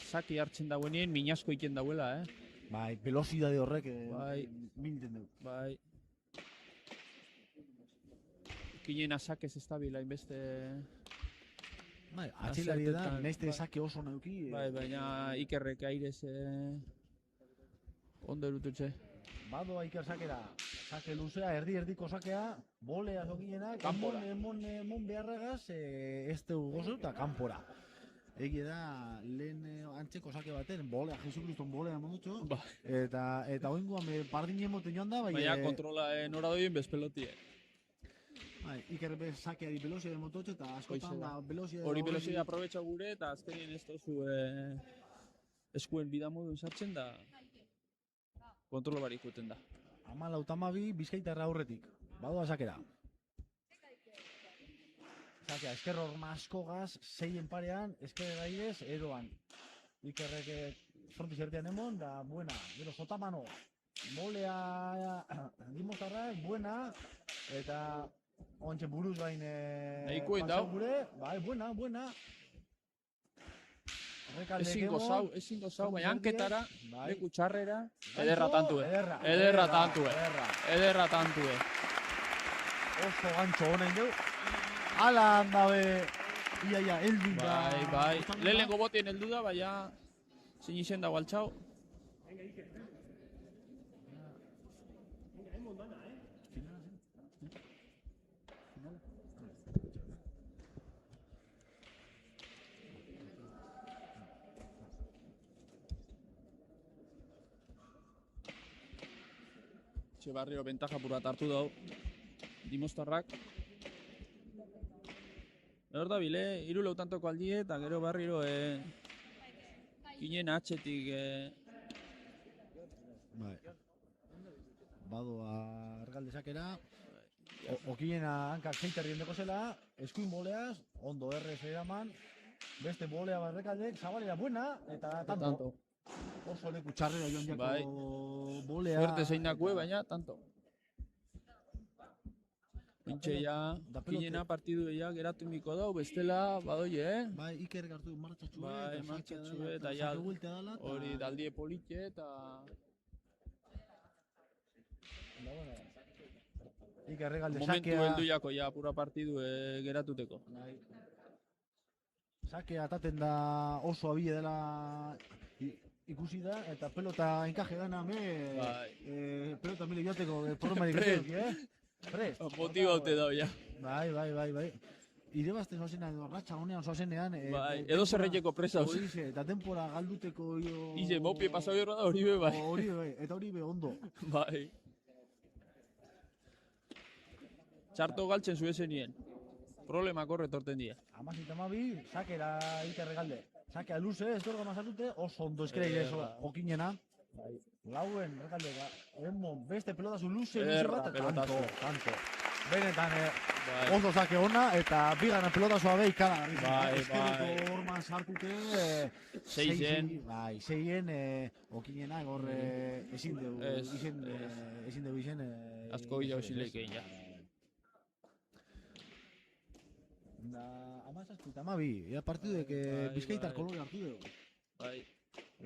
saki hartzen dagoenien, minasko iten dauela, Bai, velozidade horrek Bai. minten dugu. Bai. Kinena sakez ez dabila, inbeste... Bai, atxilari da, Azertetan, nahizte bai. sake oso neuki. Bai, baina Ikerrek airez ondo erututxe. Badoa Iker sakera, sake luzea, erdi-erdiko sakea, bolea zokinenak, Kanpora. emon beharragaz, ez dugu gozu eta kanpora. Egia da, lehen antzeko sake baten, bolea, Jesukriston bolea mondutxo, Bai. eta oingoan bardin emoten joan da, bai, Baina kontrola nora doien bezpelotie. bai, Iker sakeari velozia mototxo eta askotan Hoize da. da velozia... Hori velozia aprobetxa gure eta azkenien ez tozu eskuen bidamodun sartzen da kontrolo barik juten da. 14-12 Bizkaitarra aurretik, badoa sakera. Sakea, esker horma askogaz, 6 parean, esker gairez, eroan. Ikerrek frontiz ertean emon, da buena, gero sotamano, bolea dimostarrak, buena, eta ontxe buruz bain... Nahikoen dau. Gure, bai, buena. Ezin gozau, baina hanketara, bai. leku txarrera, ederra tantue. Ederra Ederra tantue. Oso gantxo honen deu. Ala handabe, ia, heldu da. Bai. Lehenengo botien heldu da, baina zein izen dago altxau. Barrio bentaja purat hartu dau, dimostarrak. Hor da bile, 3 lautantoko aldie eta gero barriro kinen atxetik Bai. Badoa argalde sakera. Okiena hankak 6 erdien deko zela, eskuin boleaz, ondo errez eraman, beste bolea barrekaldek, zabalera buena, eta tanto. Oso leku txarrera joan jako Bai. bolea. Fuerte zein dakue, baina tanto. Pintxe ja, kinena partidu ja geratu miko dau, bestela badoi, Bai, Iker gartu martxatxue, Bai, martxatxue, eta ja, hori daldie politxe, eta... Iker regalde Momentu sakea. heldu jako ja, pura partidu geratuteko. Sakea ataten da oso abie dela ikusi da, eta pelota enkaje dana Bai. pelota mile joteko porromarik ez Prest. Motibo haute dau, ja. Bai. Irebazten zoazenean, edo ratxa honean zoazenean... Bai, edo zerreteko presa oso. Horixe, eta tempora galduteko... Ize, mopi pasau jorra da hori be bai. Hori be, eta hori be ondo. Bai. Txarto galtzen zuezenien. Problemak horretorten die. 12, sakera Iker regalde. Sakea luze, ez dorga mazatute, oso ondo eskera irezo, okinena. Lauen, regalde, beste pelotazu luze bat, tanto. Benetan, oso sake ona, eta bigana pelotazua behi ikala. Eskerreko horman sartute, 6-en. Bai, 6-en, okinena, egor ezin dugu izen. Asko gila osileikein, ja. Da, 17 eta 12, ea partidek Bizkaitar kolore hartu dugu. Bai.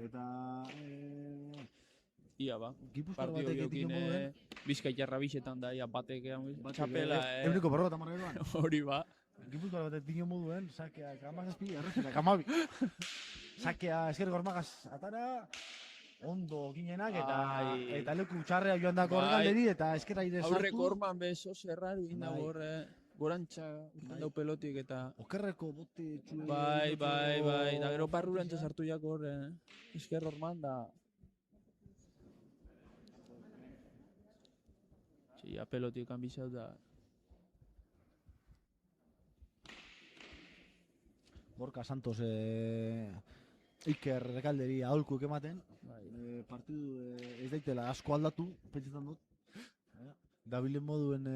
Eta... Ia ba, Gipuzkoar partido batek jokin etik moduen. Bizkaitarra bixetan da, ia batek txapela. Euneko berro eta marreroan. Hori ba. Gipuzkoar batek etik moduen, sakeak 17, errezetak 12. Sakea eskerreko hormagaz atara, ondo ginenak, Ai. eta leku txarrea joan dako Bai. horregalderi, eta eskerra ire sartu. Aurreko orman beso zerraru inda Bai. horre, gorantxa urten dau pelotik eta... Okerreko bote txue... Bai, da gero barrurantza sartu jako horre, esker orman da... Ja, pelotik kanbizau da... Gorka Santos Iker rekalderi aholkuk ematen. Partidu ez daitela asko aldatu, pentsetan dut. Dabilen moduen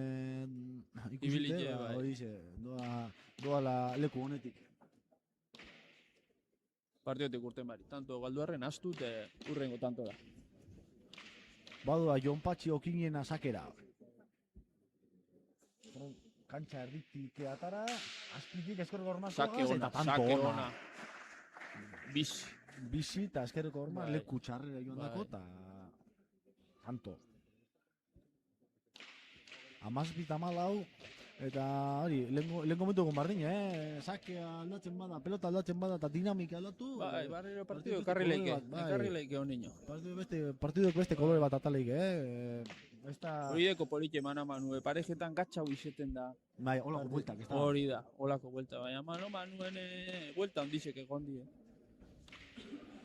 ikusite, Ibilite, bai. hori doala leku honetik. Partiotik urten bari, tanto galduarren astu eta urrengo tanto da. Badua Jon Patxi okinena sakera. Kantxa erditik atara, azpitik eskerreko Sake hormazoaz, ona, eta tanto sake ona. ona. Bizi. Bizi eta eskerreko horma Bai. leku txarrera joan dako, eta tanto. Amazpit amalau, eta hori, lehen komentu egon bardin, sakea aldatzen bada, pelota aldatzen bada, eta dinamika aldatu. Bai, barriro partidu beste ekarri kolore leike, bat, bai. ekarri leike honiño. Partiduk beste kolore bat ataleik, Horieko politxe manu, parejetan gatxau izeten da. Bai, holako bueltak, ez da. Hori da, holako buelta, baina manuen buelta ondizek egon die.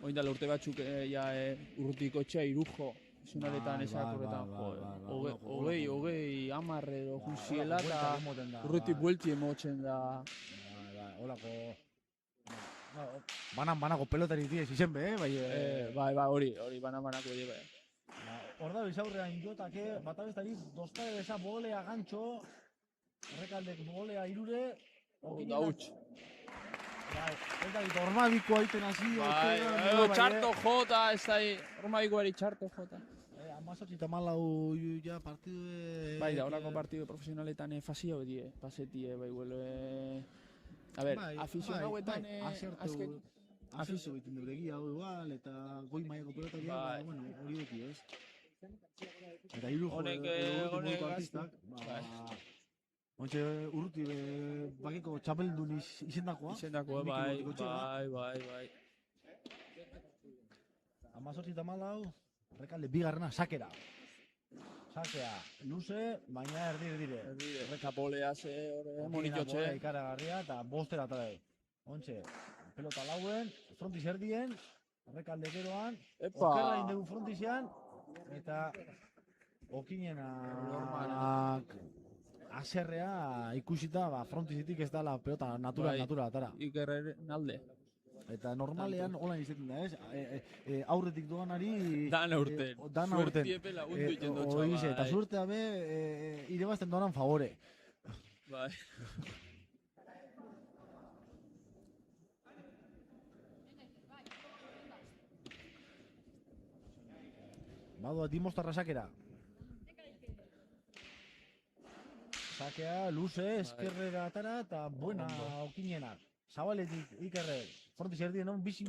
Oindala urte batzuk urrutiko txea irujo, izunaretan ezak horretan, hogei, amarrero, juziela eta urrutik buelti emotzen da. Holako... Banako pelotari diez izen be, Bai, hori, banako ere, bai. Hor da bizaurrean jotake, bat abestari, dostare beza bolea gantxo, Errekaldek bolea irure, Da huts. Bai, ez da, ormadikoa iten hasi. Txarto jota, ez da, ormadikoari txarto jota. Amazortzita malau ja partidu... Bai, da, horako partidu profesionaletan fazio die, pasetie, bai, huele... A ber, afizio hauetan... Azertu egiten dure egia hau igual, eta goi mailako pelota dira, bueno, hori duki, ez? Eta hiru honek artistak, Ontxe urruti bakiko txapeldun izendakoa. Izendakoa, bai. 18-14, Errekalde bigarrena, sakera. Sakea, luze, baina erdire. Erreka polea ze horre monitotxe. Ikaragarria eta bostera tara. Ontxe, pelota lauen, frontiz erdien, Errekalde geroan, okerra indegu frontizean, eta okinenak aserrea ikusita, frontizitik ez dala pelota natural atara. Ikerren alde. Eta normalean hola izaten da, ez? Aurretik doanari... Dan aurten. Suertie lagundu iten dutxa, bai. Eta suertea be, irebazten doanan favore. Bai. Badoa, dimostarra sakera. Sakea, luze, eskerrera atara eta buena okinenak. Zabaletik, Ikerre, frontiz erdien non, bizi,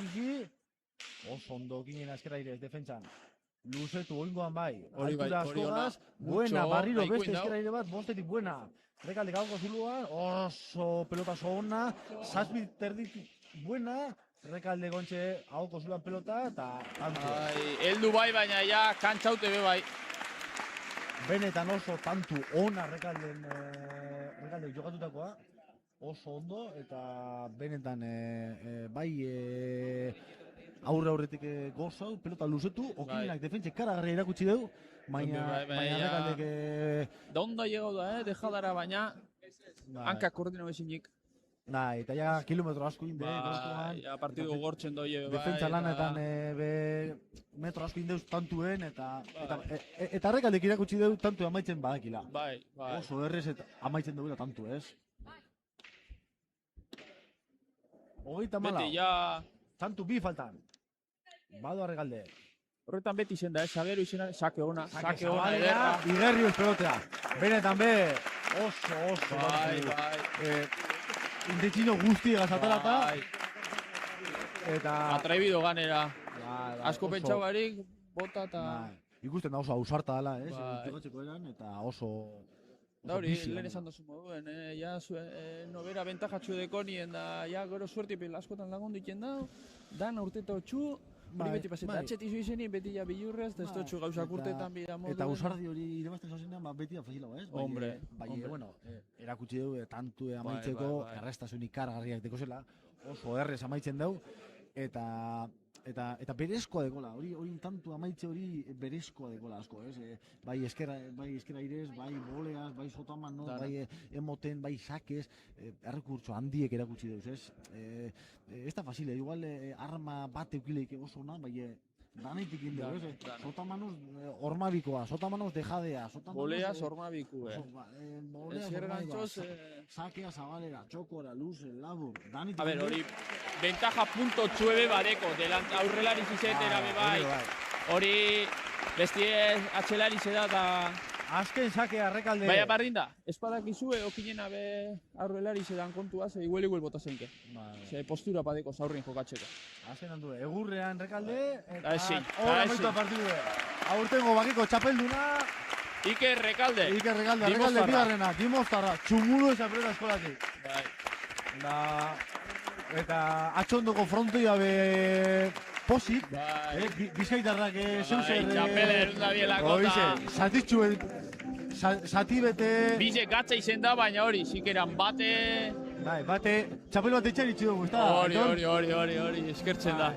oso ondo okinena eskerra ire, defentsan. Luzetu, oingoan bai, altura askogaz, buena, barriro beste eskerra ire bat, bostetik buena. Errekalde gauko zuluan, oso pelota oso ona, zazpit terditik buena, Errekalde gontxe hauko zuluan pelota, eta tanto. Eldu bai, baina ja, kantxaute be bai. Benetan oso tantu ona Errekaldek jokatutakoa, oso ondo, eta benetan bai aurretik gozau, pelota luzetu, okinenak defentse karagarria irakutsi dugu, baina Errekaldek... Da ondo llegau da, dejadara, baina hankak koordino bezinik. Eta ja kilometro asko inde, ja partidu gortzen doi, defentsa lanetan metro asko indeuz tantuen, eta Errekaldek irakutsi dugu tantu amaitzen badakila. Bai. Oso errez amaitzen dugu tantu, ez? 34. Beti, ja... Tantu bi faltan. Bado Errekalde. Horretan beti izen da, Zageru izena, sake ona, ederra. Igerrius pelotea. Benetan be, oso. Bai. Indetxino guztiegaz atalata. Eta... Atrebido ganera. Asko pentsau barik, bota eta... Ikusten da oso ausarta dela, ez? Jokatzeko eran, eta oso... Da hori, lehen esan dozu moduen, ja nobera bentajatxu dekonien da, ja gero suertipel askotan lagundu iken da, dan urteto txu, Hori beti paseta, atxetizu izenin, beti ja bilurrez, ez totxu gauzak urteetan bida modu. Eta usardi hori irabazten zozenean, beti da fagila, ez? Hombre, bueno, erakutsi dugu, tantu amaitzeko, errestasunik kargarriak dekozela, oso errez amaitzen dugu, eta berezkoa dekola, hori tantu amaitze hori berezkoa dekola asko, ez? Bai eskera irez, bai boleaz, bai sotaman, no? Bai emoten, bai sakez, errekurtso handiek erakutsi dugu, ez? Ez da fazile, igual arma bat eukileik oso ona, bai danetik indegu, ez? Sotamanoz ormabikoa, sotamanoz dejadea, boleaz ormabikue. Boleaz ormabikoa, sakea, zabalera, txokora, luze, labur, danetik A ver, hori, ventaja punto txuebe badeko, aurrelari zizetera bai. Hori, bestie atxelari zeda eta... Azken sakea errekalde... Baina bardin da, espadakizue okinena be aurrelari zedan kontua, ze iguel bota zeinke. Ze postura padeko zaurrin jokatzeko. Azken handu, egurrean rekalde, eta hor amaitua partidu. Aurtengo bakiko txapelduna... Iker Rekalde. Rekalde bigarrena, Dimostarra, txumulu eza pelota eskolatik. Eta atxondoko frontoia be... Posik, bizkaitarrak zeuzer... Txapela erunda bielako eta... Zatitxue, zati bete... Bize gatza izen da, baina hori, zikeran bate... Bai, bate, txapel bat etxeritxi dugu, ez da? Hori, eskertzen da.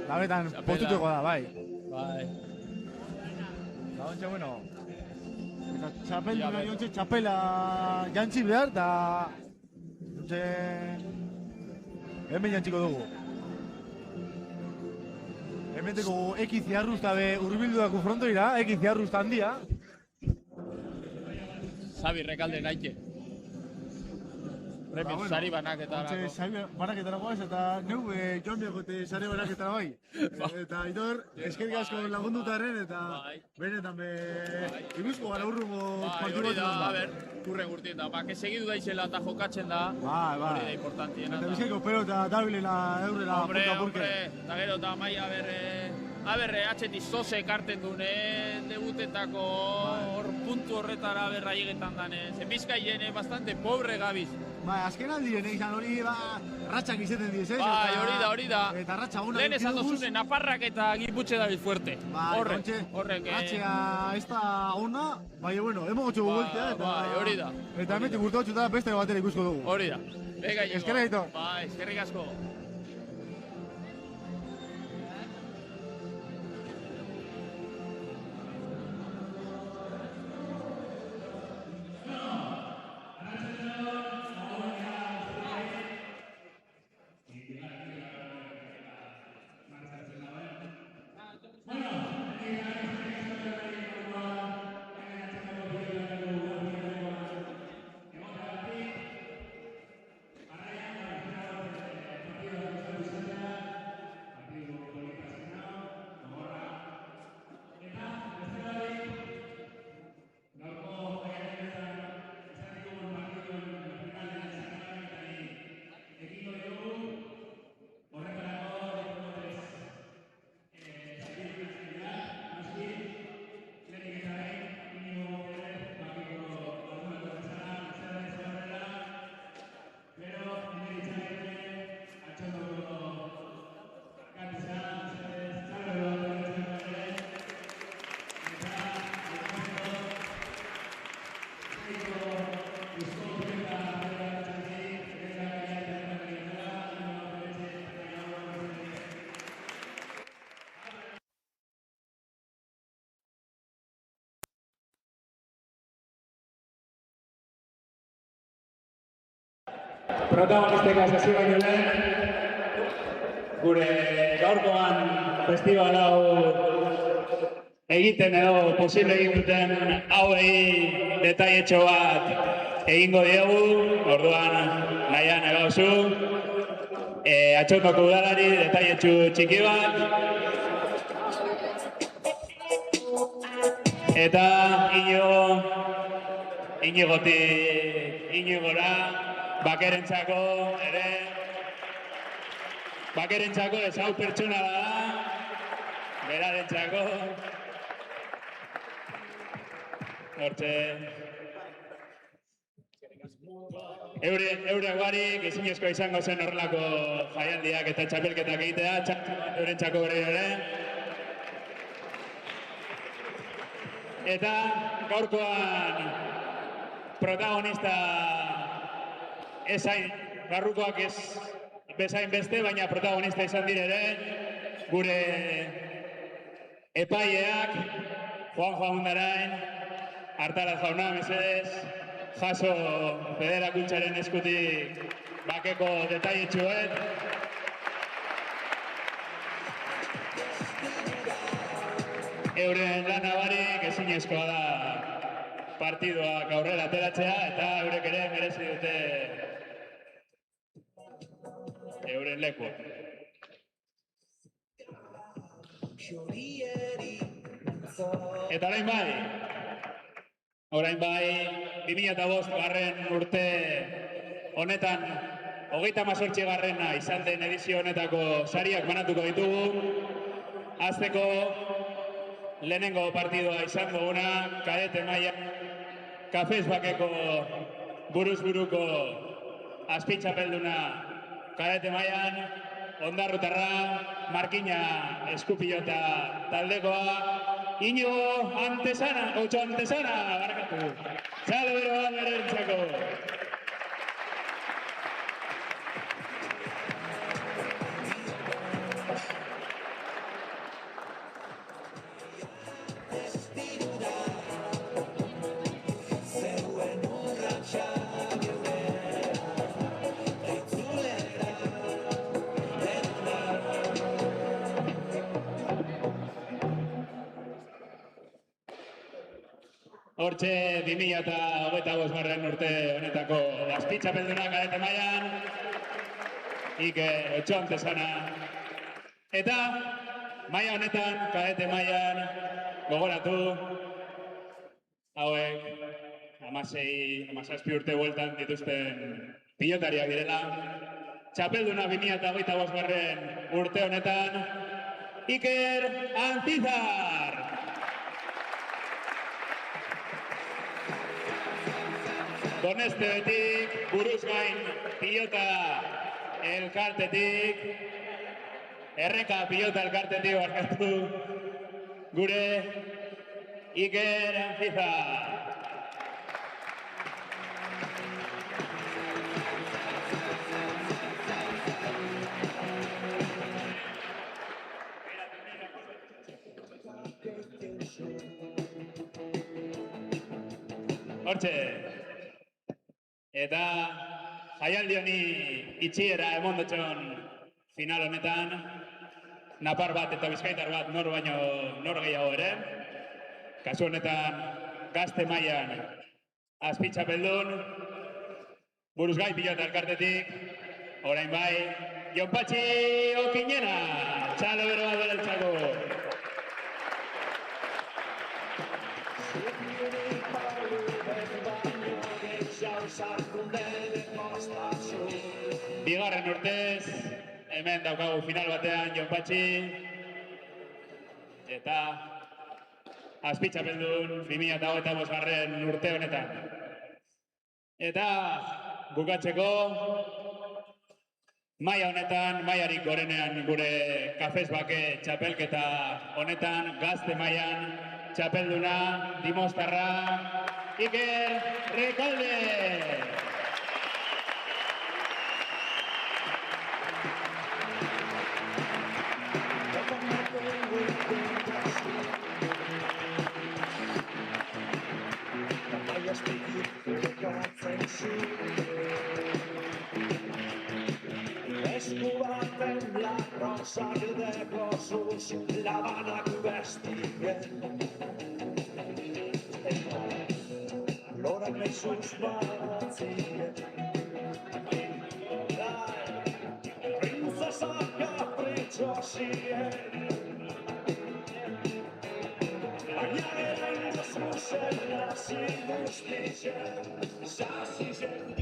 Labetan, postuteko da, bai. Bai. Eta ontsa, bueno... Eta txapel duna diontxe, txapela jantzi behar, eta... Hemen jantziko dugu. Hementeko Eki Ziarruzta be urbildu dako frontoira, Eki Ziarruzta handia. Xabi Rekalde naike. Premio sari banaketarako. Sari banaketarako ez, eta neu joan biakote sari banaketara bai. Eta Aitor, eskerrik asko lagundutaren, eta benetan be... Ibuzko gara urrungo partidu bat. Hori da, a ber, kurren gurtien da. Que segidu daizela eta jokatzen da. Hori da importantiena. Eta bizkaiko pelota dabilela eurrela Hombre, eta gero eta maia atxetik zoze ekarten dune, debutetako hor puntu horretara berra hiegetan dane. Zen bizkaien bastante pobre gabiz. Bai, azken aldiren izan hori, ratxak izeten diez, ez? Bai, hori da. Eta ratxa gona... Lehen esan dozune, naparrak eta giputxe dabil fuerte. Horrek. Ratxea ez da ona, bai, bueno, hemo gotxo gueltea. Bai, hori da. Eta hemetik urte gotxo eta beste batera ikusko dugu. Hori da. Eskerrik aito. Bai, eskerrik asko. Protagonistek hasi baino lehen, gure gaurkoan festival hau egiten edo posible egin duten hauei detailetxo bat egingo diegu, orduan nahian egauzu. Atxondoko udalari detailetxo txiki bat. Eta Inigotik Inigora, bakerentzako ere, bakerentzako ezau pertsona da, berarentzako, hortxe. Eurek barik ezinezko izango zen horrelako jaialdiak eta txapelketak egitea, eurentzako berriro ere. Eta gaurkoan protagonista ezain, barrukoak ez bezain beste, baina protagonista izan dire ere, gure epaileak, Juanjo Agundarain, Artaraz jauna, mesedez, jaso federakuntzaren eskutik bakeko detailetxuet. Euren lana barik ezinezkoa da partiduak aurrera ateratzea eta eurek ere merezi dute euren leku. Eta orain bai, 2005 garren urte honetan, 38 garrena izan den edizio honetako sariak banatuko ditugu. Azteko lehenengo partidua izan duguna, kadete maila, kafez bakeko buruz buruko azpitzapelduna kadete mailan, Ondarrutarra, Markina Eskupilota taldekoa, Iñigo Antesana, barakatu. Txalo beroa berentzako. Hortxe 2025 garren urte honetako azpitzapelduna kadete mailan, Iker Antesana. Eta maila honetan, kadete mailan, gogoratu, hauek 16-17 urte bueltan dituzten pilotariak direla. Txapelduna 2025 garren urte honetan, Iker Antizar. Doneste betik, buruz gain pilota elkartetik, erreka pilota elkartetik barkatu, gure Iker Antizar. Hortxe. Eta jaialdi honi itxiera emondotxon final honetan, Napar bat eta Bizkaitar bat nor baino nor gehiago ere. Kasu honetan gazte mailan azpitzapeldun, buruzgai pilota elkartetik, orain bai, Jon Patxi Okinena, txalo beroa berentzako. Bigarren urtez, hemen daukagu final batean Jon Patxi eta azpitzapeldun 2025 garren urte honetan. Eta bukatzeko maila honetan, mailarik gorenean gure kafez bake txapelketa honetan, gazte mailan txapelduna, Dimostarra, Iker Rekalde. Esku baten lakrozak dekosuz labanak bestigen. Lorak mezuz baratzien. Princesak kapritxosien. Baina erain dozuzela ziguztitzen, zazizen